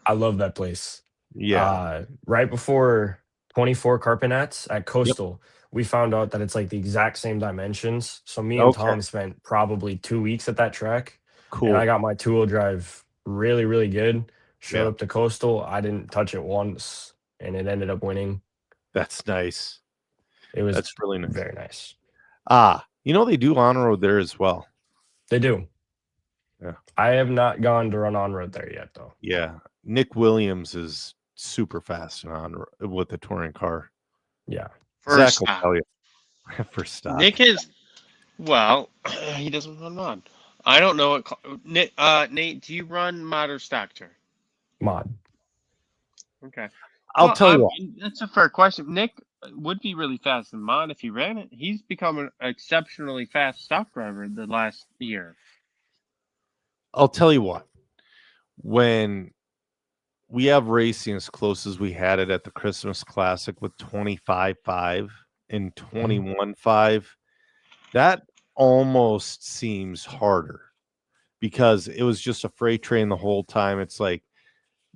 I love that place. Yeah. Right before 24 Carpenets at Coastal, we found out that it's like the exact same dimensions. So me and Okay. Tom spent probably 2 weeks at that track. Cool. And I got my two-wheel drive really, really good. Showed Yeah. up to Coastal. I didn't touch it once, and it ended up winning. That's nice. It was That's really nice. very nice. They do on road there as well. They do. Yeah. I have not gone to run on road there yet, though. Yeah. Nick Williams is super fast with the touring car. Yeah. First Zach will stop. tell you. First stop. Nick is, well, he doesn't run mod. I don't know what Nate, do you run mod or Stockter? Mod. Okay. I'll tell you what. That's a fair question. Nick would be really fast in mod if he ran it. He's become an exceptionally fast stock driver the last year. I'll tell you what. When we have racing as close as we had it at the Christmas Classic with 25.5 and 21.5, that almost seems harder because it was just a freight train the whole time. It's like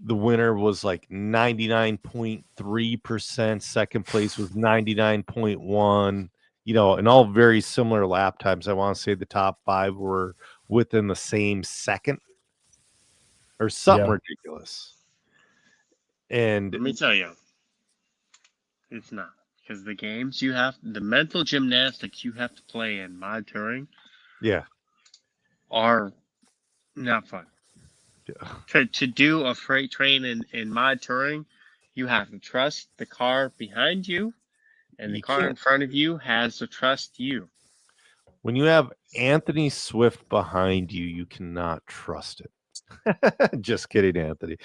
the winner was like 99.3%, second place was 99.1, and all very similar lap times. I want to say the top 5 were within the same second or something ridiculous. And let me tell you, it's not, because the games the mental gymnastics you have to play in mod touring, are not fun. To do a freight train in mod touring, you have to trust the car behind you, and the car in front of you has to trust you. When you have Anthony Swift behind you, you cannot trust it. Just kidding, Anthony.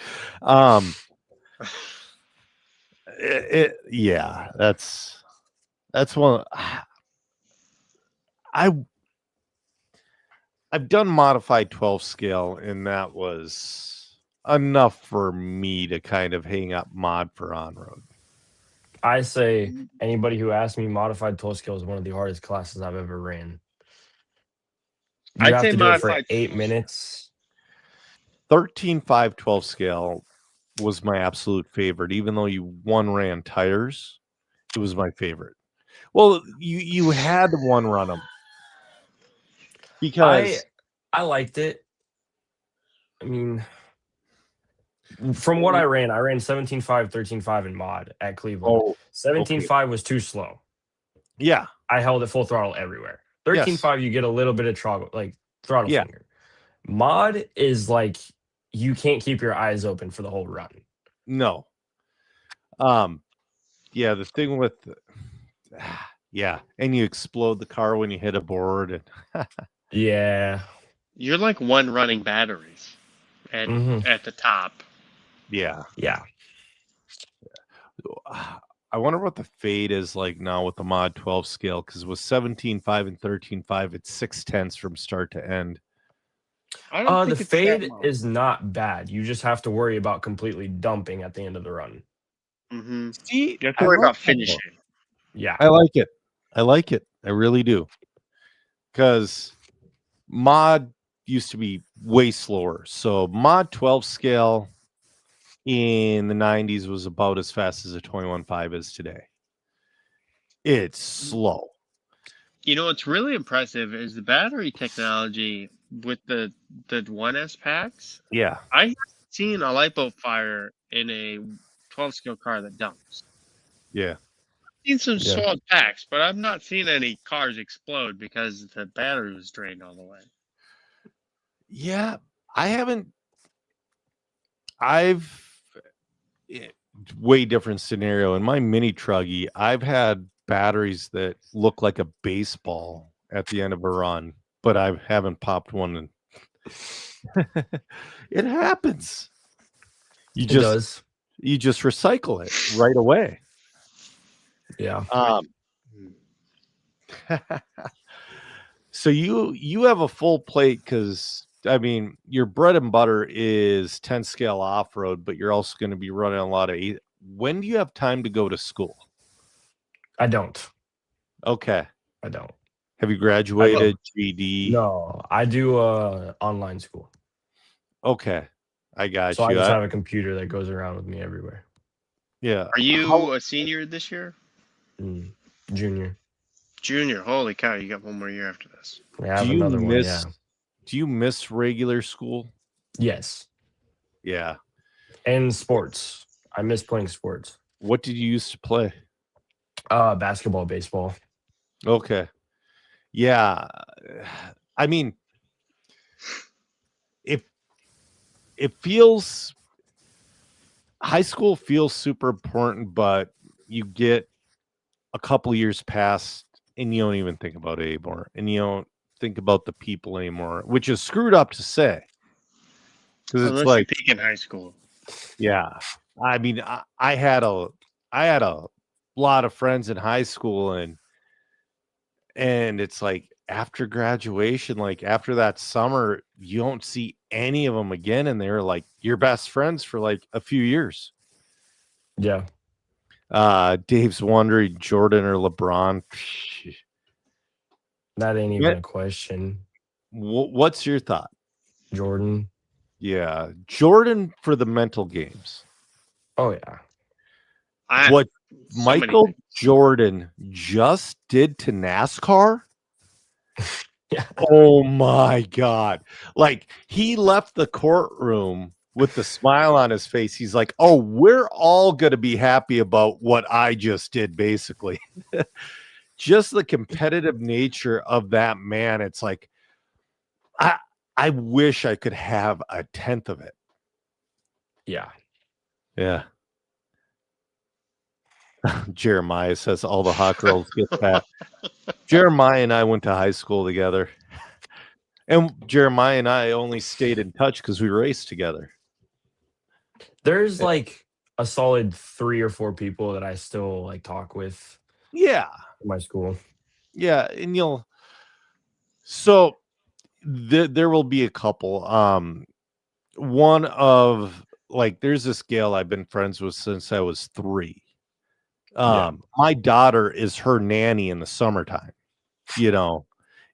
That's one. I've done modified 12 scale, and that was enough for me to kind of hang up mod for on road. I say anybody who asks me, modified 12 scale is one of the hardest classes I've ever ran. You have to do it for 8 minutes. 13.5 12 scale was my absolute favorite. Even though you ran tires, it was my favorite. Well, you had to run them because I liked it. I mean, from what I ran 17.5, 13.5 in mod at Cleveland. 17.5 was too slow. Yeah. I held it full throttle everywhere. 13.5, you get a little bit of throttle finger. Mod is like you can't keep your eyes open for the whole run. No. The thing with and you explode the car when you hit a board and yeah. You're like one running batteries at the top. Yeah. Yeah. I wonder what the fade is like now with the mod 12 scale, because with 17.5 and 13.5, it's 0.6 from start to end. The fade is not bad. You just have to worry about completely dumping at the end of the run. Mm-hmm. See, you have to worry about finishing. Yeah. I like it. I really do. Because mod used to be way slower. So mod 12 scale in the 90s was about as fast as a 21.5 is today. It's slow. What's really impressive is the battery technology with the 1S packs. Yeah. I haven't seen a lipo fire in a 12 scale car that dumps. Yeah. I've seen some solid packs, but I've not seen any cars explode because the battery was drained all the way. Yeah, I haven't. way different scenario. In my mini truggy, I've had batteries that look like a baseball at the end of a run, but I haven't popped one. And it happens. You It just does. recycle it right away. Yeah. So you have a full plate because I mean your bread and butter is 10 scale off road, but you're also going to be running a lot of eight. When do you have time to go to school? I don't. Okay. I don't. Have you graduated GED? No, I do online school. Okay. I got So I you. just have a computer that goes around with me everywhere. Yeah. Are you a senior this year? Junior. Junior. Holy cow! You got one more year after this. We have another one. Yeah. Do you miss regular school? Yes. Yeah. And sports. I miss playing sports. What did you used to play? Basketball, baseball. Okay. Yeah. I mean, it feels high school feels super important, but you get a couple years past and you don't even think about it anymore. And you don't think about the people anymore, which is screwed up to say. Because it's Unless like, you peak in high school. yeah. I mean, I had a lot of friends in high school and it's like after graduation, like after that summer, you don't see any of them again. And they're like your best friends for like a few years. Yeah. Dave's wondering Jordan or LeBron. That ain't even a question. What's your thought? Jordan. Yeah. Jordan for the mental games. Oh, yeah. What Michael Jordan just did to NASCAR? Yeah. Oh my God. Like he left the courtroom with the smile on his face. He's like, oh, we're all going to be happy about what I just did, basically. Just the competitive nature of that man. It's like, I wish I could have a tenth of it. Yeah. Yeah. Jeremiah says all the hot girls get fat. Jeremiah and I went to high school together. And Jeremiah and I only stayed in touch because we raced together. There's like a solid 3 or 4 people that I still like talk with. Yeah. In my school. Yeah. And so there will be a couple. One of like, there's this gal I've been friends with since I was 3. My daughter is her nanny in the summertime.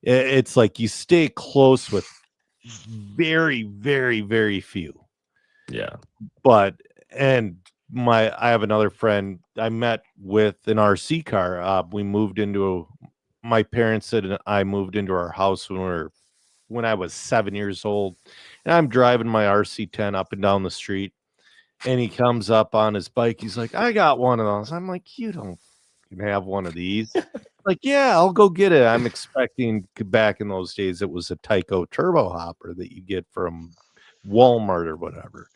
It's like you stay close with very, very, very few. Yeah. But I have another friend I met with an RC car. My parents and I moved into our house when I was 7 years old, and I'm driving my RC10 up and down the street, and he comes up on his bike. He's like, I got one of those. I'm like, you don't have one of these. Like, yeah, I'll go get it. I'm expecting back in those days, it was a Tyco turbo hopper that you get from Walmart or whatever.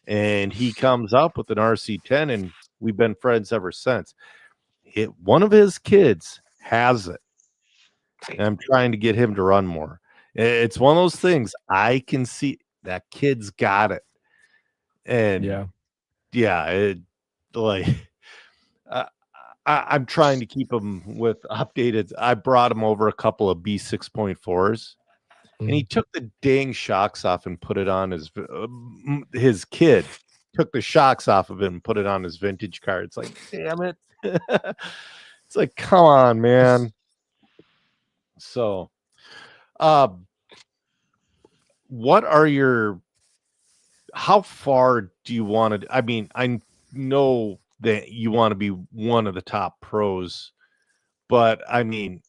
And he comes up with an RC10 and we've been friends ever since. One of his kids has it. And I'm trying to get him to run more. It's one of those things I can see that kid's got it. And I'm trying to keep him with updated. I brought him over a couple of B6.4s and he took the dang shocks off and put it on his kid took the shocks off of it and put it on his vintage car. It's like, damn it. It's like, come on, man. So, how far do you want to, I mean, I know that you want to be one of the top pros, but I mean,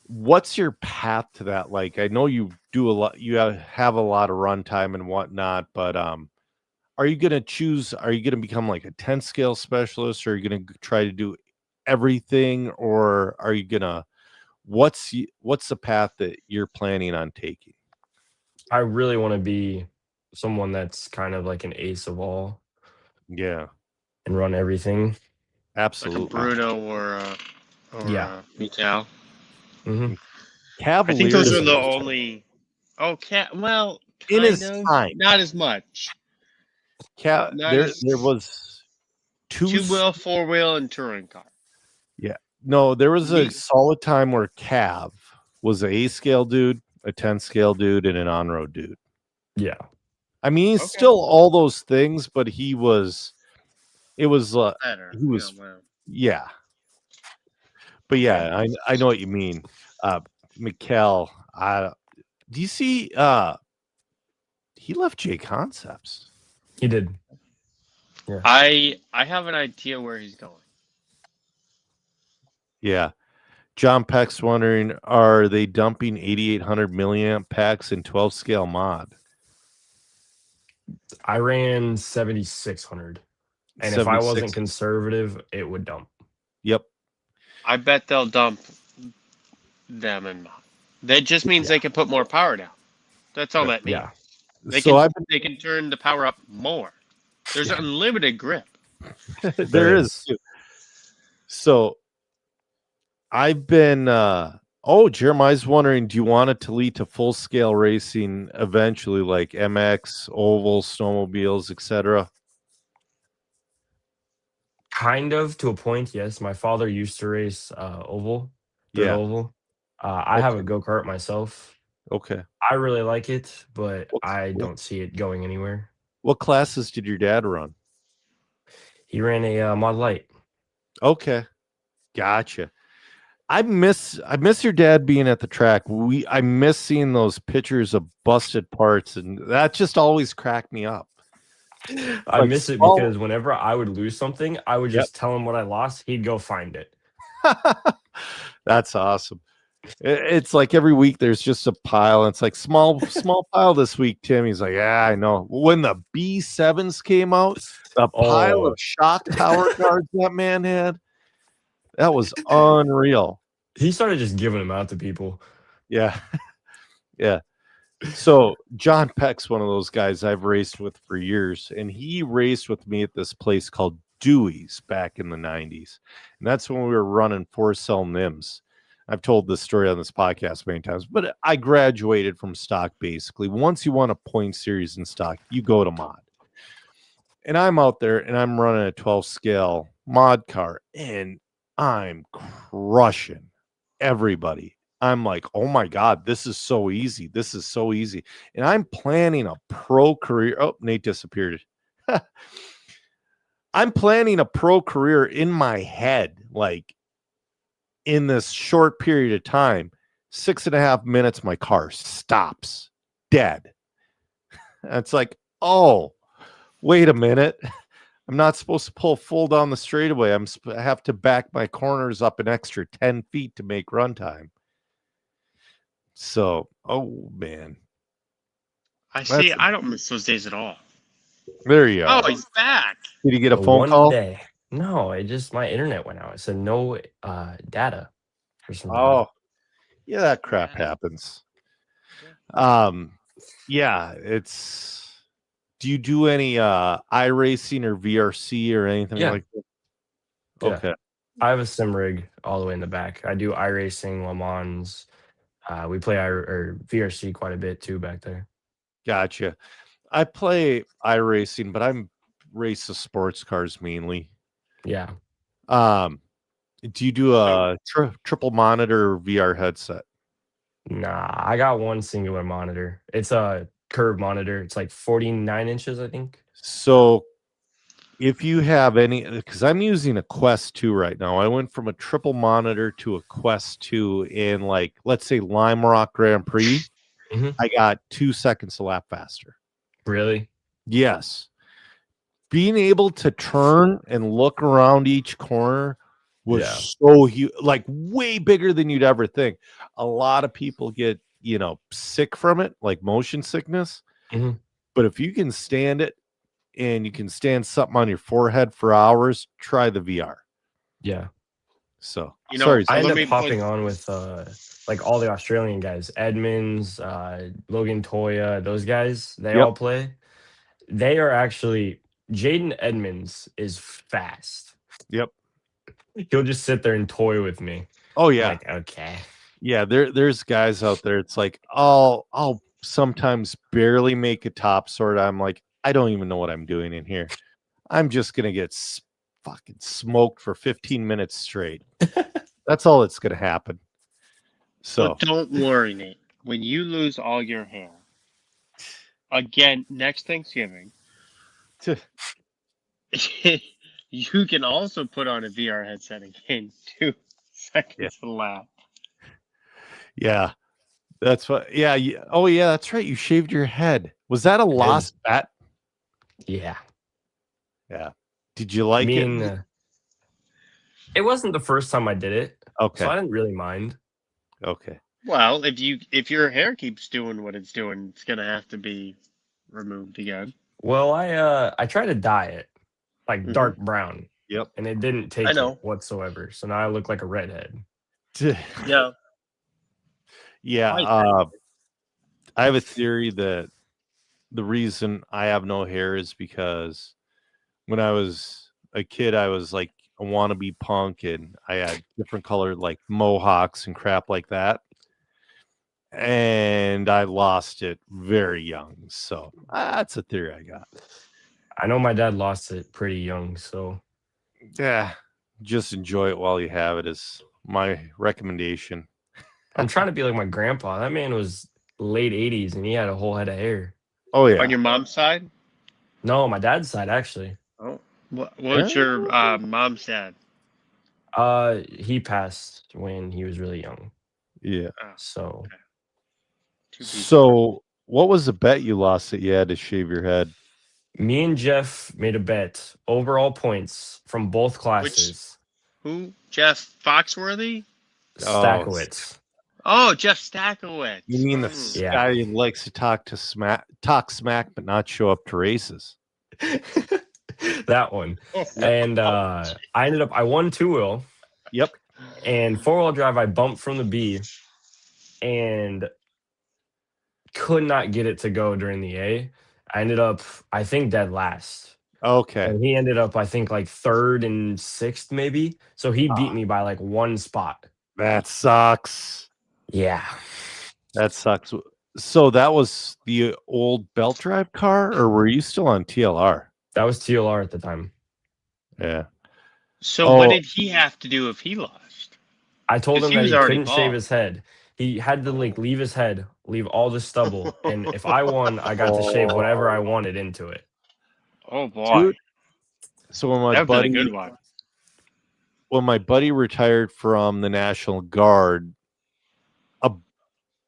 what's your path to that? Like, I know you do a lot, you have a lot of run time and whatnot, but are you going to become like a 10 scale specialist, or are you going to try to do everything, or are you going to, what's the path that you're planning on taking? I really want to be someone that's kind of like an ace of all Yeah, and run everything. Like a absolutely. Bruno or Yeah. a Vital. Hmm. I think those Cavaliers are the only. Oh, well, in kind his of. time. Not as much. Not There as was two. 2-wheel, 4-wheel, and touring car. Yeah, no, there was a Me. solid time where Cav was a scale dude, a 10 scale dude, and an on road dude. Yeah. I mean, he's Okay. still all those things, but he was. It was. Better. He was. Yeah, wow. Yeah, but yeah, I know what you mean. Mikkel, do you see? He left J Concepts. He did. I have an idea where he's going. Yeah. John Peck's wondering, are they dumping 8,800 milliamp packs in 12 scale mod? I ran 7,600. And if I wasn't 76. conservative, it would dump. Yep. I bet they'll dump them in mod. That just means they can put more power down. That's all that means. Yeah. They So can they can turn the power up more. There's unlimited grip. there is. Too. So I've been Jeremiah's wondering, do you want it to lead to full scale racing eventually, like MX, oval, snowmobiles, etc.? Kind of to a point, yes. My father used to race oval, dirt Yeah. oval. I have a go-kart myself. Okay. I really like it, but I don't see it going anywhere. What classes did your dad run? He ran a Mod Light. Okay. Gotcha. I miss your dad being at the track. I miss seeing those pictures of busted parts, and that just always cracked me up. I miss it because whenever I would lose something, I would just tell him what I lost. He'd go find it. That's awesome. It's like every week there's just a pile. And it's like small pile this week, Tim. He's like, yeah, I know. When the B7s came out, the pile of shock tower cards that man had, that was unreal. He started just giving them out to people. Yeah. Yeah. So John Peck's one of those guys I've raced with for years, and he raced with me at this place called Dewey's back in the 90s. And that's when we were running 4-cell NIMS. I've told this story on this podcast many times, but I graduated from stock basically. Once you want a point series in stock, you go to mod. And I'm out there and I'm running a 12 scale mod car, and I'm crushing everybody. I'm like, oh my God, this is so easy. This is so easy. And I'm planning a pro career. Oh, Nate disappeared. I'm planning a pro career in my head, like in this short period of time. 6.5 minutes, my car stops dead. It's like, oh, wait a minute. I'm not supposed to pull full down the straightaway. I have to back my corners up an extra 10 feet to make runtime. So, oh man. I see. I don't miss those days at all. There you are. Oh, he's back. Did you get a phone call? Day. No, my internet went out. It said no data for some reason. Oh, yeah, that crap happens. Yeah, it's. Do you do any iRacing or VRC or anything like that? Yeah. Okay. I have a sim rig all the way in the back. I do iRacing, Le Mans. We play VRC quite a bit too back there. Gotcha. I play iRacing, but I'm race the sports cars mainly. Yeah. Do you do a triple monitor VR headset? Nah, I got one singular monitor. It's a curved monitor. It's like 49 inches, I think. So if you have any, because I'm using a Quest 2 right now. I went from a triple monitor to a Quest 2 in, like, let's say Lime Rock Grand Prix. Mm-hmm. I got 2 seconds a lap faster. Really? Yes. Being able to turn and look around each corner was so huge, like way bigger than you'd ever think. A lot of people get, sick from it, like motion sickness. Mm-hmm. But if you can stand it and you can stand something on your forehead for hours, try the VR. Yeah. So You know, sorry, I Zach. end let up me popping put- on with like all the Australian guys, Edmonds, Logan Toya, those guys. They Yep. all play. They are actually Jaden Edmonds is fast. Yep. He'll just sit there and toy with me. Oh I'm yeah. like, okay. Yeah, there's guys out there. It's like I'll sometimes barely make a top sort. I'm like, I don't even know what I'm doing in here. I'm just gonna get fucking smoked for 15 minutes straight. That's all that's gonna happen. So But don't worry, Nate. When you lose all your hair, again next Thanksgiving, you can also put on a VR headset and gain 2 seconds to laugh. yeah, that's what. Yeah, oh yeah, that's right. You shaved your head. Was that a lost bet? Yeah. Yeah. Did you like Me it? and it wasn't the first time I did it, Okay. so I didn't really mind. Okay. Well, if your hair keeps doing what it's doing, it's gonna have to be removed again. Well, I tried to dye it like Mhm. dark brown, Yep. and it didn't take I know. it whatsoever. So now I look like a redhead. Yeah. Yeah. Why I have a theory that the reason I have no hair is because when I was a kid, I was like a wannabe punk and I had different colored like mohawks and crap like that. And I lost it very young. So that's a theory I got. I know my dad lost it pretty young, so Yeah. Just enjoy it while you have it is my recommendation. I'm trying to be like my grandpa. That man was late 80s and he had a whole head of hair. Oh yeah. On your mom's side? No, my dad's side actually. Oh. What's your mom's dad? He passed when he was really young. Yeah. So So what was the bet you lost that you had to shave your head? me and Jeff made a bet. Overall points from both classes. Who? Jeff Foxworthy? Stackowitz. Oh, Jeff Stackowitz. You mean the Mm. Yeah. guy who likes to talk smack, but not show up to races? That one. And I won 2-wheel. Yep. And 4-wheel drive, I bumped from the B and could not get it to go during the A. I ended up, I think, dead last. Okay. And he ended up, I think, like 3rd and 6th, maybe. So he beat me by like 1 spot. That sucks. Yeah. That sucks. So that was the old belt drive car, or were you still on TLR? That was TLR at the time. Yeah. So what did he have to do if he lost? I told 'Cause him he that was he already couldn't shave bald. his head. He had to like leave his head, leave all the stubble, and if I won, I got to shave whatever I wanted into it. Oh boy, Dude, so when that would be a good one. when my buddy retired from the National Guard, a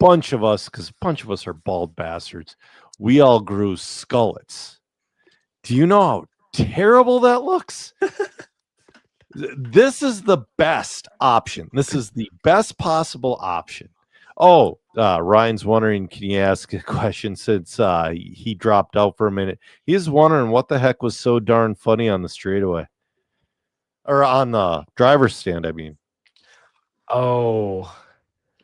bunch of us, because a bunch of us are bald bastards, we all grew skullets. Do you know how terrible that looks? This is the best option. This is the best possible option. Oh, Ryan's wondering, can you ask a question since he dropped out for a minute? He's wondering what the heck was so darn funny on the straightaway or on the driver's stand. I mean, Oh,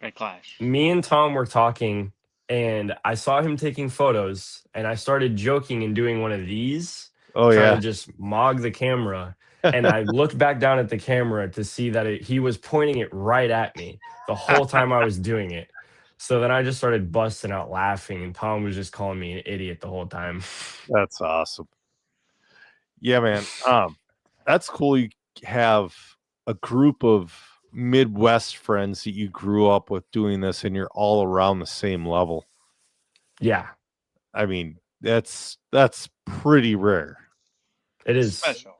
At Clash. me and Tom were talking, and I saw him taking photos, and I started joking and doing one of these, oh trying yeah, to just mog the camera. And I looked back down at the camera to see that he was pointing it right at me the whole time I was doing it. So then I just started busting out laughing, and Tom was just calling me an idiot the whole time. that's awesome. Yeah, man. That's cool. You have a group of Midwest friends that you grew up with doing this, and you're all around the same level. Yeah, I mean, that's pretty rare. it is. Special.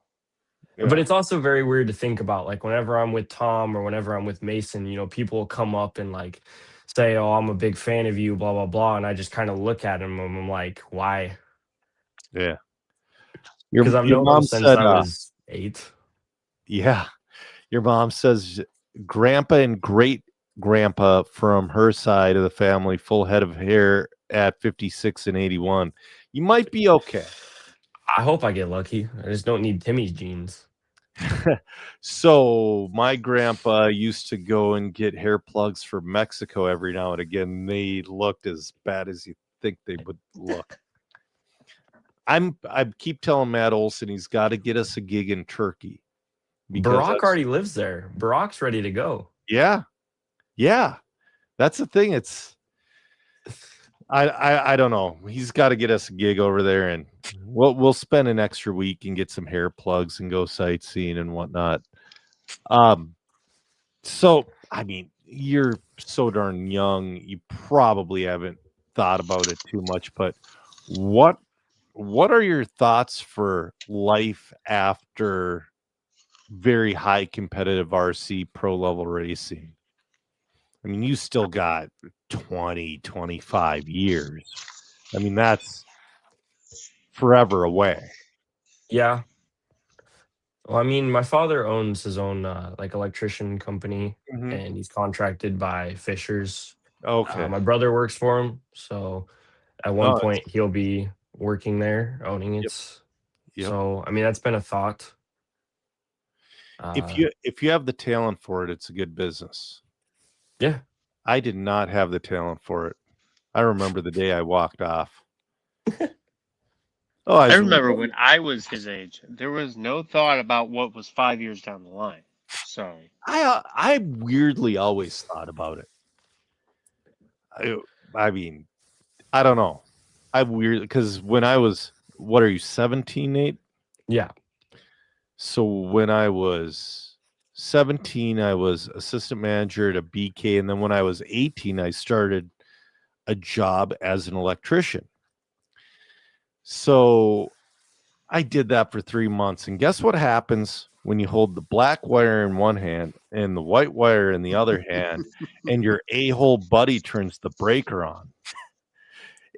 But it's also very weird to think about. Like whenever I'm with Tom or whenever I'm with Mason, you know, people will come up and like say, "Oh, I'm a big fan of you," blah blah blah, and I just kind of look at him and I'm like, "Why?" Yeah. Because I've known him since I was 8. Yeah. Your mom says grandpa and great grandpa from her side of the family, full head of hair at 56 and 81. You might be okay. I hope I get lucky. I just don't need Timmy's genes. So my grandpa used to go and get hair plugs from Mexico every now and again. They looked as bad as you think they would look. I keep telling Matt Olson he's got to get us a gig in Turkey because Barack already lives there. Barack's ready to go. yeah, that's the thing. It's I don't know. He's got to get us a gig over there, and we'll spend an extra week and get some hair plugs and go sightseeing and whatnot. So I mean, you're so darn young, you probably haven't thought about it too much, but what are your thoughts for life after very high competitive RC pro level racing? I mean, you still got 20, 25 years. I mean, that's forever away. Yeah. Well, I mean, my father owns his own like electrician company, and he's contracted by Fishers. Okay. My brother works for him, so at one point he'll be working there, owning it. Yep. So, I mean, that's been a thought. If you have the talent for it, it's a good business. Yeah. I did not have the talent for it. I remember the day I walked off. I remember when I was his age, there was no thought about what was 5 years down the line. So I weirdly always thought about it. I mean, I don't know. I weird because when I was, what are you, 17, Nate? Yeah. So when I was 17, I was assistant manager at a BK, and then when I was 18, I started a job as an electrician. So I did that for 3 months, and guess what happens when you hold the black wire in one hand and the white wire in the other hand, and your a-hole buddy turns the breaker on?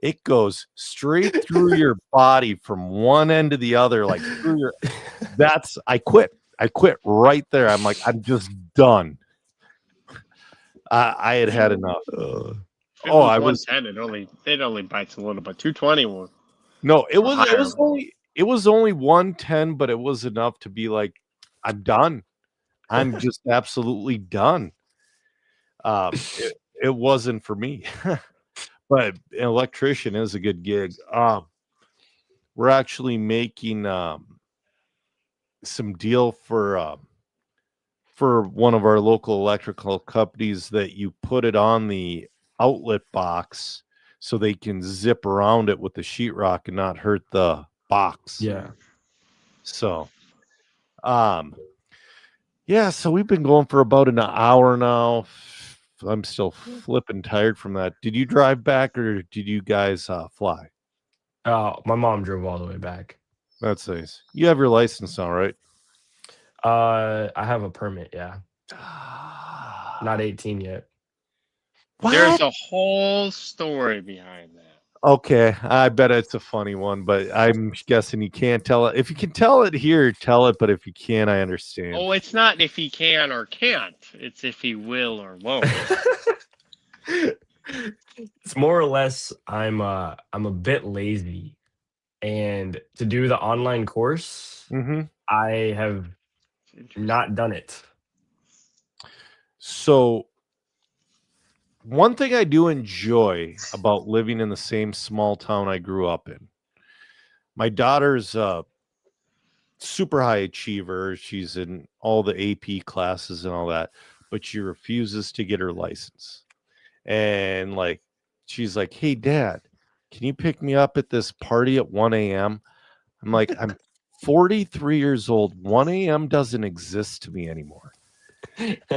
It goes straight through your body from one end to the other, like through your. I quit. I quit right there. I'm like, I'm just done. I had enough. I was 110. It only bites a little, but 220 will. No, it was only 110, but it was enough to be like, I'm done. I'm just absolutely done. It wasn't for me. But an electrician is a good gig. We're actually making some deal for one of our local electrical companies that you put it on the outlet box so they can zip around it with the sheetrock and not hurt the box. Yeah. So, yeah, so we've been going for about an hour now. I'm still flipping tired from that. Did you drive back or did you guys fly? My mom drove all the way back. That's nice. You have your license now, right? I have a permit, yeah. Not 18 yet. What? There's a whole story behind that. Okay, I bet it's a funny one, but I'm guessing you can't tell it. If you can tell it here, tell it, but if you can't, I understand. Oh, it's not if he can or can't. It's if he will or won't. It's more or less I'm a bit lazy, and to do the online course, I have not done it. So one thing I do enjoy about living in the same small town I grew up in, my daughter's a super high achiever. She's in all the AP classes and all that, but she refuses to get her license. And like, she's like, hey, Dad, can you pick me up at this party at 1 a.m.? I'm like, I'm 43 years old. 1 a.m. doesn't exist to me anymore.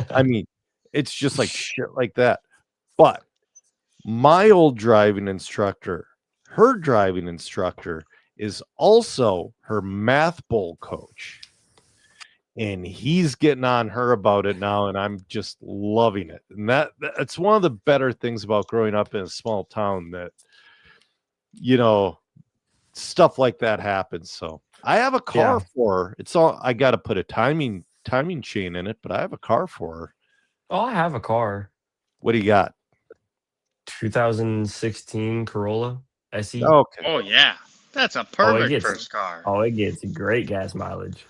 I mean, it's just like shit like that. But my old driving instructor, her driving instructor, is also her math bowl coach. And he's getting on her about it now, and I'm just loving it. And that's one of the better things about growing up in a small town, that, you know, stuff like that happens. So I have a car for her. It's all, I got to put a timing chain in it, but I have a car for her. Oh, I have a car. What do you got? 2016 Corolla SE. Okay. Oh yeah, that's a perfect first car. Oh, it gets great gas mileage.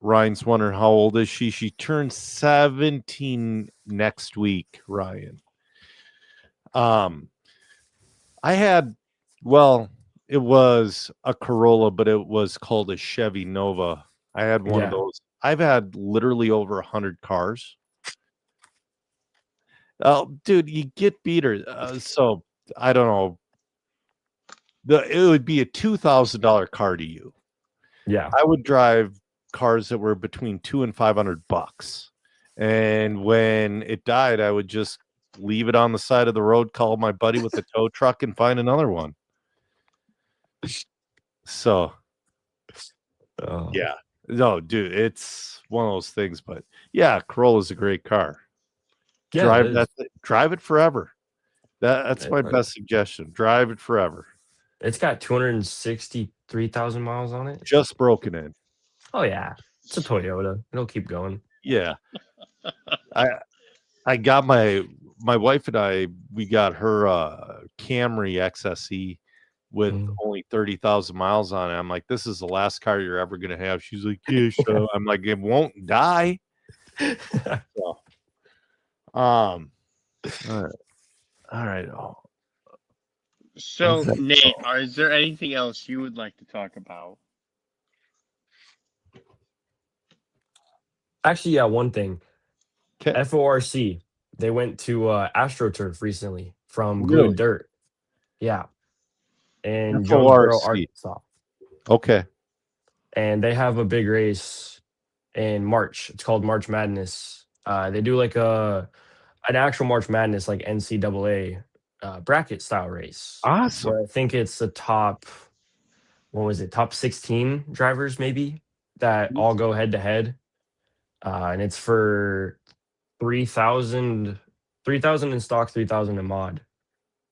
Ryan's wondering how old is she? She turns 17 next week, Ryan. I had, well, it was a Corolla, but it was called a Chevy Nova. I had one of Yeah. those. I've had literally over 100 cars. Oh, dude, you get beater. So I don't know. It would be a $2,000 car to you. Yeah. I would drive cars that were between $200 and $500. And when it died, I would just leave it on the side of the road, call my buddy with the tow truck, and find another one. So, Oh. yeah. No, dude, it's one of those things. But yeah, Corolla's a great car. Yeah, Drive it that, is. drive it forever. That's my Right. best suggestion. Drive it forever. It's got 263,000 miles on it. Just broken in. Oh yeah, it's a Toyota. It'll keep going. Yeah. I got my wife and I, we got her Camry XSE with only 30,000 miles on it. I'm like, this is the last car you're ever gonna have. She's like, yeah, sure. I'm like, it won't die. So, all right. Oh, So, What's that? Nate, is there anything else you would like to talk about? Actually, yeah, one thing. 'kay. FORC, they went to AstroTurf recently from Really? Good Dirt. Yeah. In FORC. Jonesboro, Arkansas. Okay. And they have a big race in March. It's called March Madness. They do like an actual March Madness, like NCAA bracket style race. Awesome. Where I think it's the top, what was it, top 16 drivers maybe that all go head to head. And it's for 3,000 in stock, 3,000 in mod.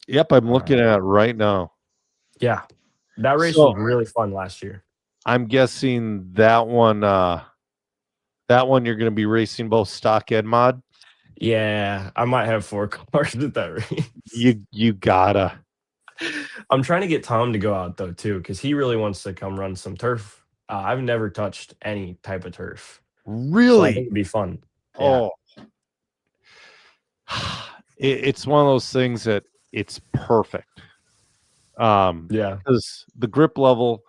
Yep, I'm looking at it right now. Yeah. That race So- was really fun last year. I'm guessing that one you're gonna be racing both stock and mod. Yeah, I might have 4 cars at that race. You gotta. I'm trying to get Tom to go out though too, because he really wants to come run some turf. I've never touched any type of turf. So I think Really? it'd be fun. Yeah. Oh, it's one of those things that it's perfect. Yeah. Because the grip level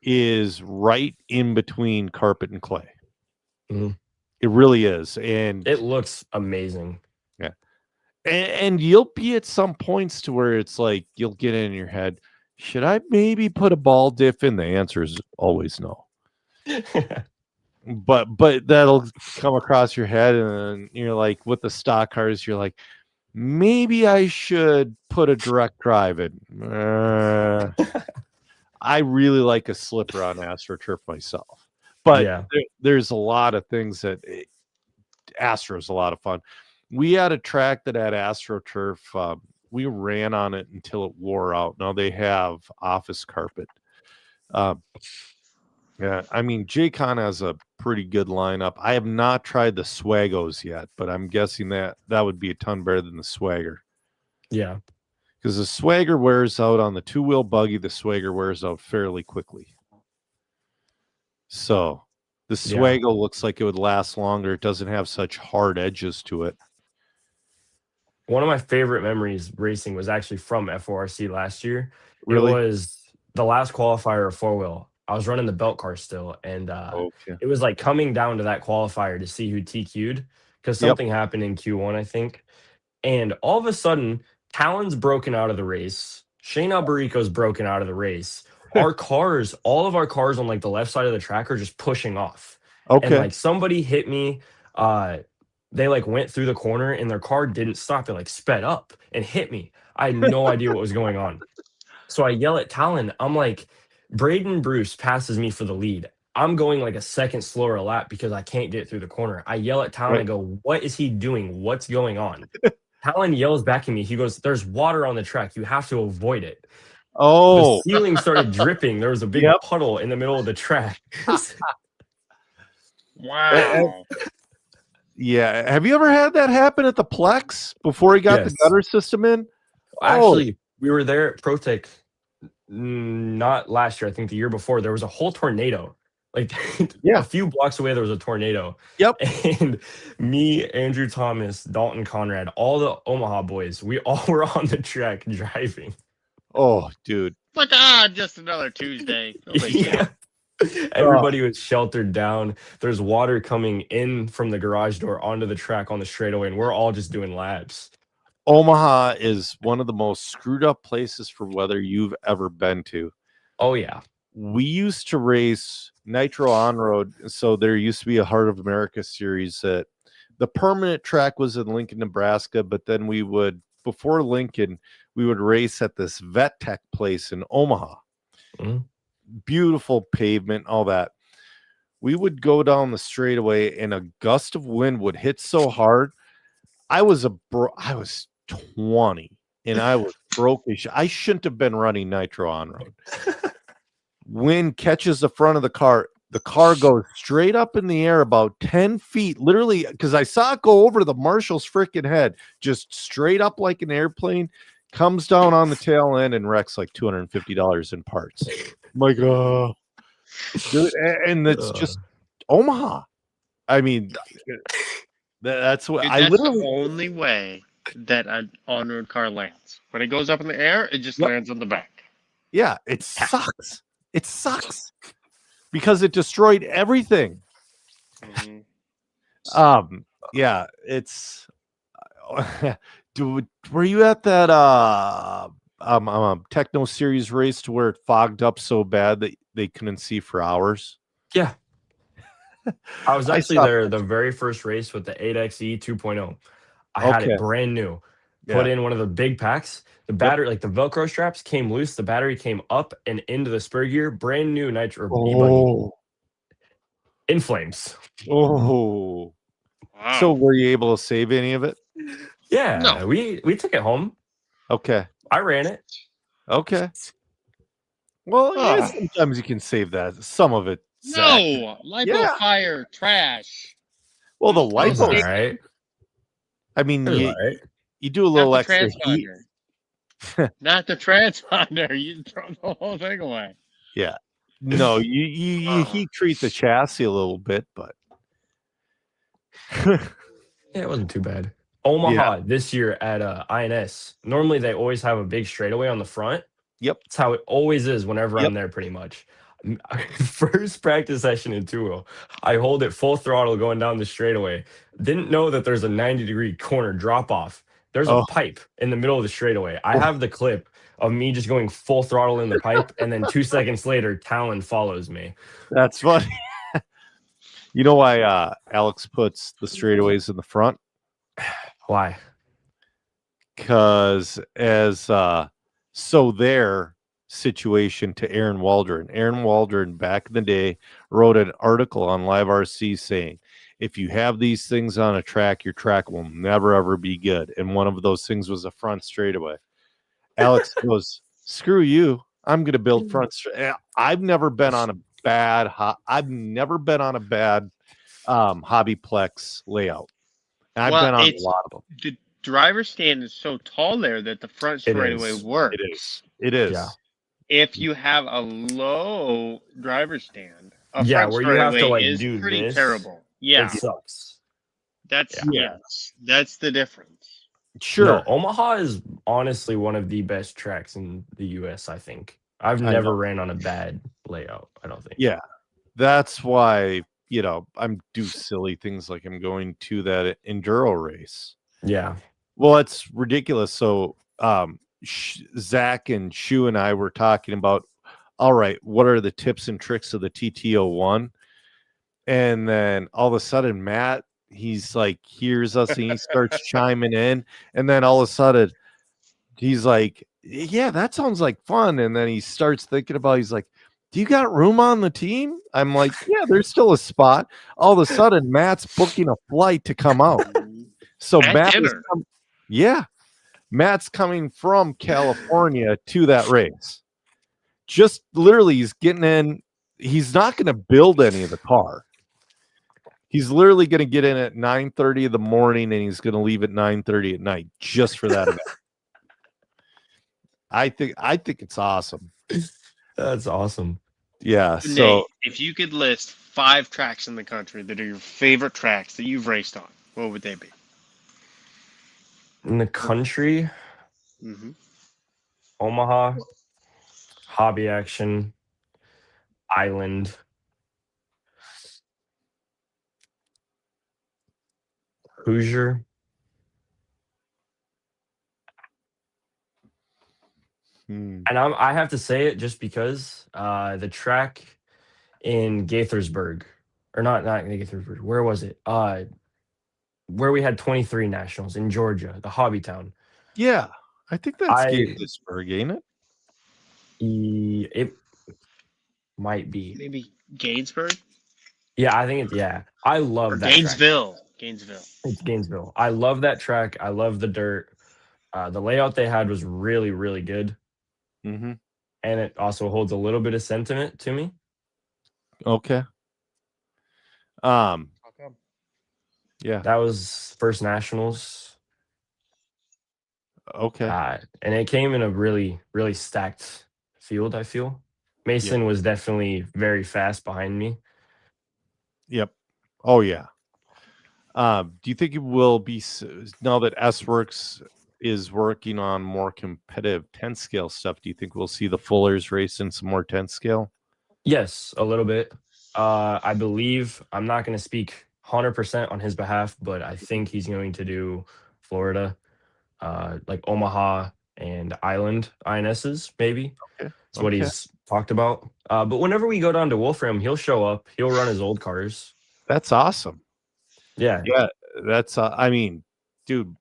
is right in between carpet and clay. Mhm. It really is, and It looks amazing. and you'll be at some points to where it's like you'll get in your head, should I maybe put a ball diff in? The answer is always no. But that'll come across your head, and you're like, with the stock cars, you're like, maybe I should put a direct drive in. I really like a slipper on AstroTurf myself, but Yeah. there's a lot of things that Astro's a lot of fun. We had a track that had AstroTurf. We ran on it until it wore out. Now they have office carpet. Yeah, I mean, J-Con has a pretty good lineup. I have not tried the Swagos yet, but I'm guessing that would be a ton better than the Swagger. Yeah. Because the Swagger wears out on the two-wheel buggy, the Swagger wears out fairly quickly. So the Yeah. Swago looks like it would last longer. It doesn't have such hard edges to it. One of my favorite memories racing was actually from FORC last year. Really? It was the last qualifier of 4-wheel. I was running the belt car still, and Okay. it was like coming down to that qualifier to see who TQ'd because Yep. something happened in Q1, I think. And all of a sudden, Talon's broken out of the race. Shane Albarico's broken out of the race. Our cars, all of our cars on like the left side of the track are just pushing off. Okay. And like somebody hit me. They like went through the corner and their car didn't stop. It like sped up and hit me. I had no idea what was going on. So I yell at Talon. I'm like, Braden Bruce passes me for the lead. I'm going like a second slower a lap because I can't get through the corner. I yell at Talon and go, what is he doing? What's going on? Talon yells back at me. He goes, there's water on the track. You have to avoid it. Oh, The ceiling started dripping. There was a big Yep. puddle in the middle of the track. Wow. yeah. Have you ever had that happen at the Plex before he got Yes. the gutter system in? Actually, we were there at ProTech not last year. I think the year before. There was a whole tornado Like Yeah. a few blocks away, there was a tornado. Yep. And me, Andrew Thomas, Dalton Conrad, all the Omaha boys, we all were on the track driving. Oh, dude. Like, just another Tuesday. No big deal. Yeah. Everybody was sheltered down. There's water coming in from the garage door onto the track on the straightaway, and we're all just doing laps. Omaha is one of the most screwed up places for weather you've ever been to. Oh, yeah. We used to race Nitro on road. So there used to be a Heart of America series that the permanent track was in Lincoln, Nebraska, but then we would, before Lincoln, we would race at this Vet Tech place in Omaha. Mhm. Beautiful pavement, all that. We would go down the straightaway and a gust of wind would hit so hard. I was 20 and I was broke. I shouldn't have been running Nitro on road. Wind catches the front of the car. The car goes straight up in the air about 10 feet, literally, because I saw it go over the marshal's freaking head, just straight up like an airplane, comes down on the tail end and wrecks like $250 in parts. I'm like, oh, dude, and it's just Omaha. I mean, that's what Dude, I that's literally. the only way that an on-road car lands. When it goes up in the air, it just Yep. lands on the back. Yeah, it sucks. It sucks because it destroyed everything. Mhm. Yeah, it's. Dude, were you at that Techno Series race to where it fogged up so bad that they couldn't see for hours? Yeah. I was I actually saw there the very first race with the 8XE 2.0. I had Okay. it brand new. Yeah. Put in one of the big packs. The battery, like the Velcro straps, came loose. The battery came up and into the spur gear. Brand new Nitro e-buggy Oh, in flames. oh. Wow. So were you able to save any of it? Yeah, No. we took it home. Okay. I ran it. Okay. Well, yeah, Ah. sometimes you can save that. Some of it. Zach. No, lipo Yeah. fire trash. Well, the It was All lipo. right. I mean, It was you, all right. you do a Not little the extra heat. transponder. Not the transponder. You throw the whole thing away. Yeah. No, you heat treat the chassis a little bit, but Yeah, it wasn't too bad. Omaha this year at INS. Normally they always have a big straightaway on the front. Yep. That's how it always is whenever Yep. I'm there, pretty much. First practice session in two-wheel, I hold it full throttle going down the straightaway. Didn't know that there's a 90-degree corner drop off. There's Oh. a pipe in the middle of the straightaway. I have the clip of me just going full throttle in the pipe, and then 2 seconds later, Talon follows me. that's funny. You know why Alex puts the straightaways in the front? Why? Because as so their situation to Aaron Waldron. Aaron Waldron back in the day wrote an article on Live RC saying, if you have these things on a track, your track will never ever be good. And one of those things was a front straightaway. Alex goes, screw you. I'm gonna build front I've never been on a bad Hobbyplex layout. And I've Well, been on a it's- lot of them. The driver's stand is so tall there that the front It straightaway is. works. It is. Yeah. If you have a low driver's stand, a Yeah, front where you have to, straightaway like, is do pretty this. terrible. Yeah, It sucks. that's Yeah. yes, that's the difference. Sure. No, Omaha is honestly one of the best tracks in the US, I think. I've I never know. ran on a bad layout, I don't think. Yeah. That's why, I'm do silly things like I'm going to that enduro race. Yeah. Well, it's ridiculous. So, Zach and Shu and I were talking about, all right, what are the tips and tricks of the TT01? And then all of a sudden, Matt, he's like, hears us and he starts chiming in. And then all of a sudden, he's like, yeah, that sounds like fun. And then he starts thinking about, he's like, do you got room on the team? I'm like, yeah, there's still a spot. All of a sudden, Matt's booking a flight to come out. So At Matt is dinner. Matt's coming from California to that race. Just literally, he's getting in. He's not going to build any of the car. He's literally going to get in at 9:30 in the morning, and he's going to leave at 9:30 at night just for that event. I think it's awesome. That's awesome. Yeah. Nate, So if you could list 5 tracks in the country that are your favorite tracks that you've raced on, what would they be? In the country, Mm-hmm. Omaha, Hobby Action, Island, Hoosier. hmm, And I have to say it just because the track in Gaithersburg, or not Gaithersburg, where was it? Where we had 23 nationals in Georgia, the Hobby Town. yeah, I think that's I Gaithersburg, ain't it? it might be. Maybe Gainesburg Yeah, I think it's yeah. I or love that track. Gainesville. Gainesville. It's Gainesville. I love that track. I love the dirt. The layout they had was really, really good. Mm-hmm. And it also holds a little bit of sentiment to me. Okay. Yeah. That was first nationals. Okay. And it came in a really, really stacked field, I feel. Mason was definitely very fast behind me. Yep. Oh yeah. Do you think it will be now that S Works is working on more competitive 10 scale stuff? Do you think we'll see the Fullers race in some more 10 scale? Yes, a little bit. I believe I'm not going to speak 100% on his behalf, but I think he's going to do Florida, like Omaha and Island INSs, maybe. Okay. That's what he's talked about. But whenever we go down to Wolfram, he'll show up. He'll run his old cars. That's awesome. Yeah. Yeah. That's I mean, dude,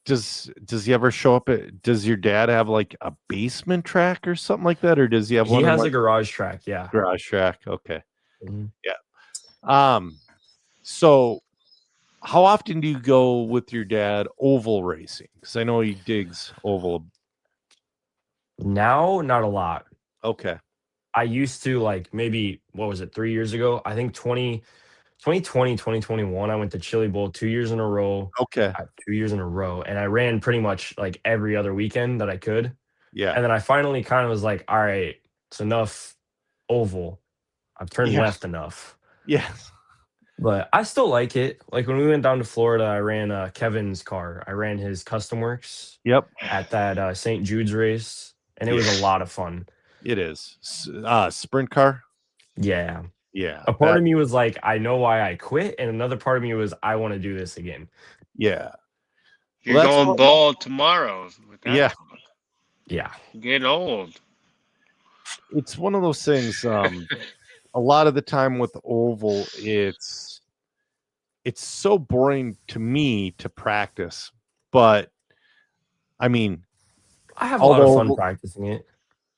does he ever show up does your dad have like a basement track or something like that, or does he have He one has in, a garage track. Yeah. garage track? Okay. Mhm. So how often do you go with your dad oval racing? Because I know he digs oval. Now, not a lot. Okay. I used to like maybe, what was it, 3 years ago? I think 2020, 2021, I went to Chili Bowl 2 years in a row. Okay. 2 years in a row. And I ran pretty much like every other weekend that I could. Yeah. And then I finally kind of was like, all right, it's enough oval. I've turned Yeah. left enough. Yeah. But I still like it. Like when we went down to Florida, I ran Kevin's car. I ran his Custom Works Yep. at that St. Jude's race. And it was a lot of fun. It is. Sprint car. Yeah. Yeah. A part of me was like, I know why I quit. And another part of me was, I want to do this again. Yeah. You're going bald tomorrow. With that Yeah. talk. Yeah. You're getting old. It's one of those things. A lot of the time with oval, it's so boring to me to practice. But I mean, I have a lot of fun practicing it.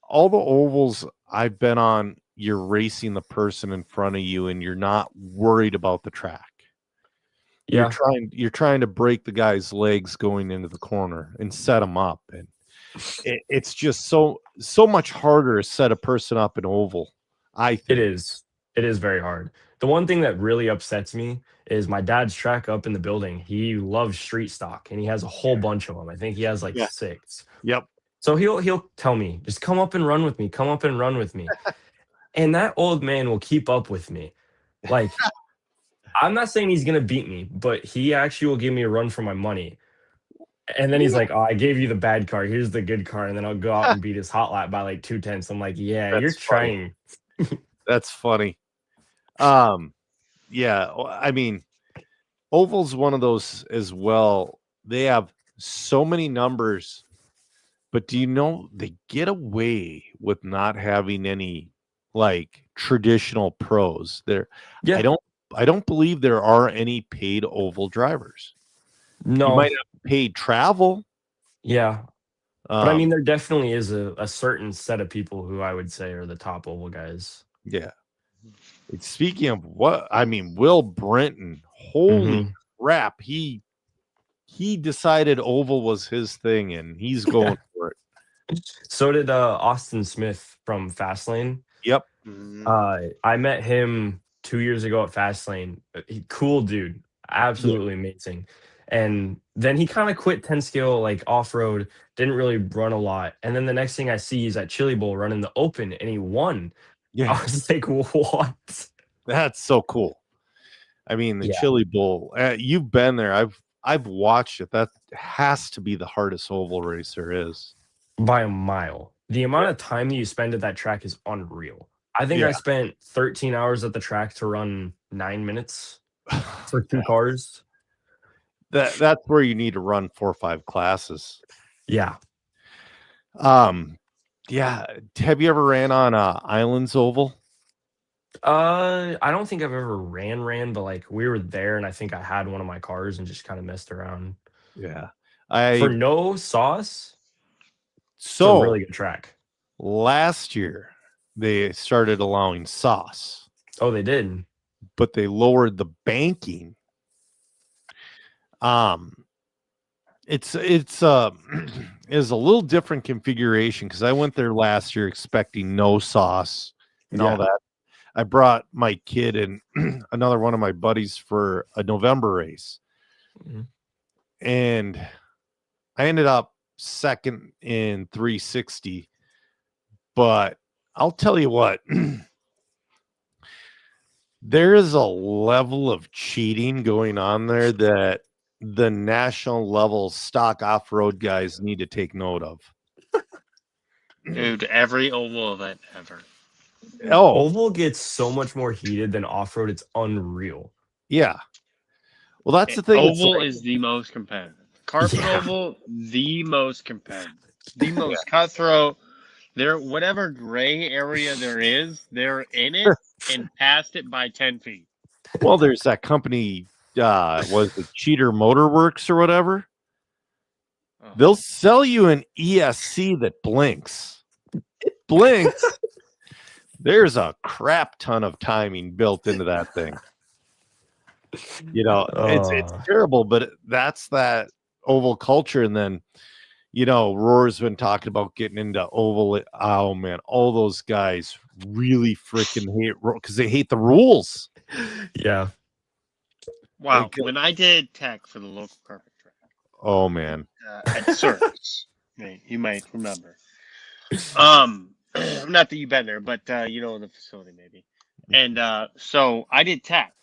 All the ovals I've been on, you're racing the person in front of you and you're not worried about the track. Yeah. You're trying to break the guy's legs going into the corner and set him up. And it's just so much harder to set a person up in oval. I think it is very hard. The one thing that really upsets me is my dad's track up in the building. He loves street stock and he has a whole bunch of them. I think he has like 6. Yep. So he'll tell me, just come up and run with me. Come up and run with me. And that old man will keep up with me. Like, I'm not saying he's going to beat me, but he actually will give me a run for my money. And then he's like, oh, I gave you the bad car. Here's the good car. And then I'll go out and beat his hot lap by like 2/10. I'm like, yeah, That's you're funny. trying. That's funny. Yeah, I mean, oval's one of those as well. They have so many numbers, but do you know they get away with not having any like traditional pros there? Yeah. I don't believe there are any paid oval drivers. No. You might have paid travel. Yeah. But I mean, there definitely is a certain set of people who I would say are the top oval guys. Yeah. Speaking of what, I mean, Will Brenton, holy crap, he decided oval was his thing and he's going for it. So did Austin Smith from Fastlane. Yep. I met him 2 years ago at Fastlane. Cool dude, absolutely amazing. And then he kind of quit 10 scale, like off road, didn't really run a lot. And then the next thing I see is at Chili Bowl running the open and he won. Yeah, I was like, what? that's so cool. I mean, the Yeah. Chili Bowl. You've been there. I've watched it. That has to be the hardest oval race there is. By a mile. The amount of time that you spend at that track is unreal. I think Yeah. I spent 13 hours at the track to run 9 minutes for 2 cars. That's where you need to run 4 or 5 classes. Yeah. Yeah. Have you ever ran on Islands Oval? I don't think I've ever ran, but like we were there and I think I had one of my cars and just kind of messed around. Yeah. For no sauce, it's a So really good track. last year they started allowing sauce, Oh, they did. but they lowered the banking. It's is a little different configuration because I went there last year expecting no sauce and all Yeah. that. I brought my kid and another one of my buddies for a November race, Mhm. and I ended up second in 360. But I'll tell you what, there is a level of cheating going on there that the national level stock off-road guys need to take note of. Dude, every oval event ever. Oh, Oval gets so much more heated than off road. It's unreal. yeah. Well, that's the thing. It's Oval like- is the most competitive. Carpet Yeah. oval, the most competitive, the most cutthroat. There, whatever gray area there is, they're in it and past it by 10 feet. well, there's that company, was it Cheater Motorworks or whatever? Oh. They'll sell you an ESC that blinks. It blinks. There's a crap ton of timing built into that thing. You know, it's terrible, but that's that oval culture. And then, you know, Roar's been talking about getting into oval. Oh man, all those guys really freaking hate because they hate the rules. Yeah. Wow. Like, When I did tech for the local carpet track Oh man. at Cirques, you might remember. Not that you've been there, but you know the facility maybe. And so I did tech,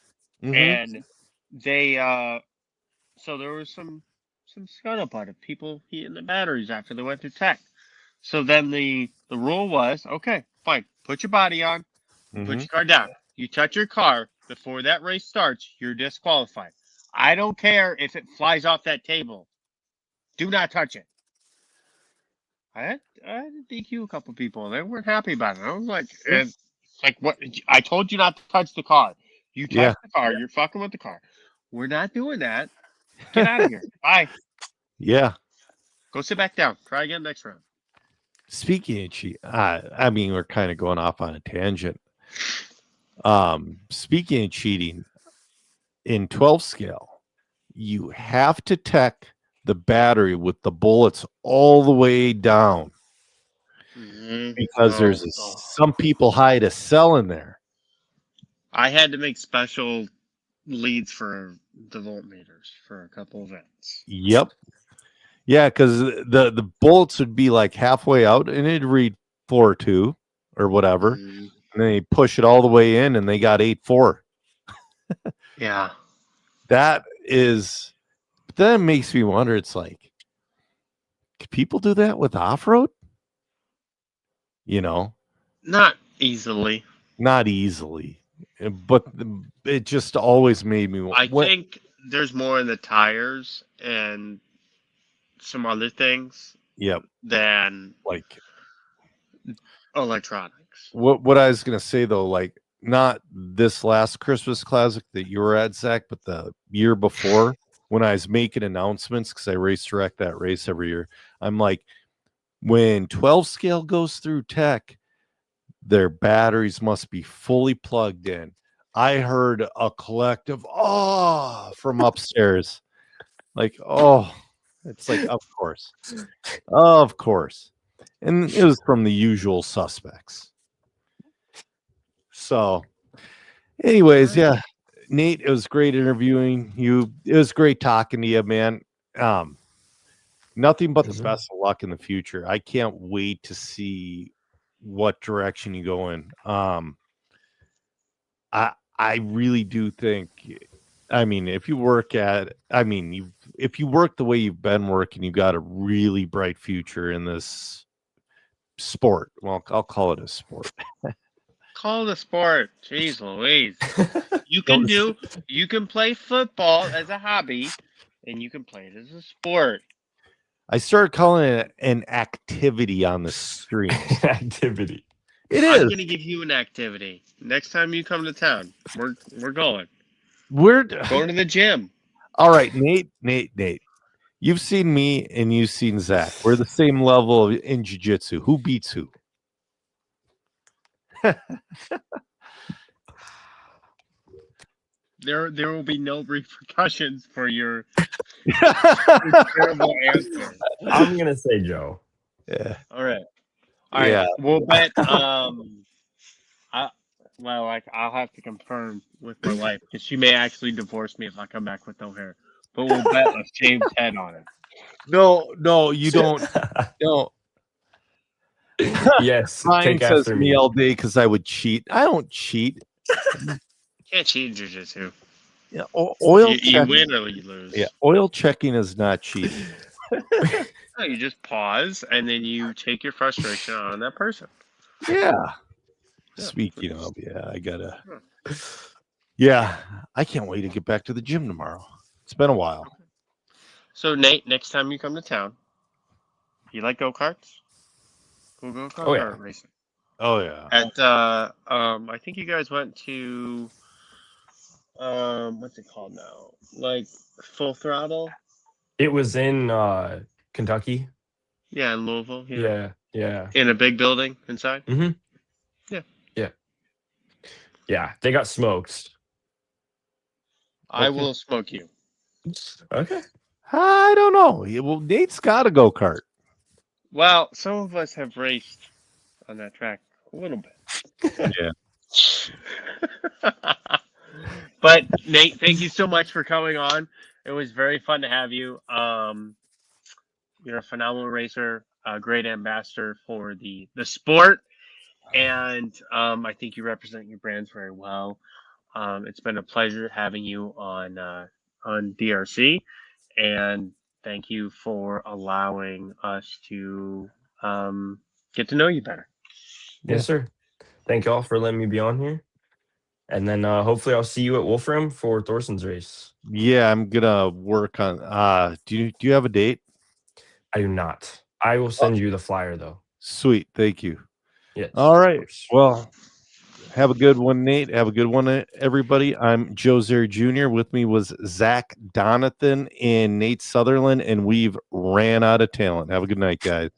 Mhm. and they so there was some scuttlebutt of people heating the batteries after they went through tech. So then the rule was, okay, fine, put your body on, put Mhm. your car down. You touch your car before that race starts, you're disqualified. I don't care if it flies off that table. Do not touch it. I had to DQ a couple people. They weren't happy about it. I was like, what? I told you not to touch the car. You touched Yeah. the car. You're fucking with the car. We're not doing that. Get out of here. Bye. Yeah. Go sit back down. Try again next round. Speaking of cheat, I mean, we're kind of going off on a tangent. Speaking of cheating, in 12 scale, you have to tech the battery with the bullets all the way down because there's some people hide a cell in there. I had to make special leads for the voltmeters for a couple events. Yep. Yeah, because the bullets would be like halfway out and it'd read 4.2 or whatever. Mhm. And then they push it all the way in and they got 8.4. Yeah. That is, that makes me wonder. It's like, can people do that with off-road? You know, Not easily. not easily, but it just always made me I think there's more in the tires and some other things Yep. than Like electronics. what I was gonna say though, like not this last Christmas Classic that you were at, Zach, but the year before when I was making announcements because I race direct that race every year. I'm like, when 12 scale goes through tech, their batteries must be fully plugged in. I heard a collective from upstairs. Like, it's like, of course. Of course. And it was from the usual suspects. So, anyways, yeah, Nate, it was great interviewing you. It was great talking to you, man. Nothing but the Yes, sir. best of luck in the future. I can't wait to see what direction you go in. I really do think. I mean, if you work the way you've been working, you got a really bright future in this sport. Well, I'll call it a sport. Call it a sport. Jeez Louise. You can play football as a hobby, and you can play it as a sport. I started calling it an activity on the stream. Activity. It I'm is. gonna give you an activity. Next time you come to town, we're going. We're Going to the gym. all right, Nate. You've seen me and you've seen Zach. We're the same level in jiu-jitsu. Who beats who? There will be no repercussions for your terrible answer. I'm gonna say Joe. Yeah. All right. All right. Yeah. We'll bet. I'll have to confirm with my wife because she may actually divorce me if I come back with no hair. But we'll bet a shaved head on it. No, you don't. No. Yes. Ryan Take says after me me. all day because I would cheat. I don't cheat. Can't cheat in jiu-jitsu. Yeah, oil You check- win or you lose. Yeah, oil checking is not cheating. No, you just pause and then you take your frustration out on that person. Yeah. Yeah. Speaking of, I gotta. Yeah, I can't wait to get back to the gym tomorrow. It's been a while. So Nate, next time you come to town, you like go-karts? Go kart Oh, yeah. racing. Oh yeah. At I think you guys went to what's it called now? Like Full Throttle? It was in Kentucky. Yeah, in Louisville. Here. Yeah. In a big building inside. Yeah. They got smoked. I Okay. will smoke you. Okay. I don't know. Yeah, well, Nate's got a go kart. Well, some of us have raced on that track a little bit. Yeah. But Nate, thank you so much for coming on. It was very fun to have you. You're a phenomenal racer, a great ambassador for the sport, and I think you represent your brands very well. It's been a pleasure having you on DRC, and thank you for allowing us to get to know you better. Yes, sir. Thank y'all for letting me be on here. And then hopefully I'll see you at Wolfram for Thorson's race. Yeah, I'm gonna work on. Do you have a date? I do not. I will send you the flyer though. Sweet, thank you. Yes. All of right. course. Well, have a good one, Nate. Have a good one, everybody. I'm Joe Zer Jr. With me was Zach Donathan and Nate Sutherland, and we've ran out of talent. Have a good night, guys.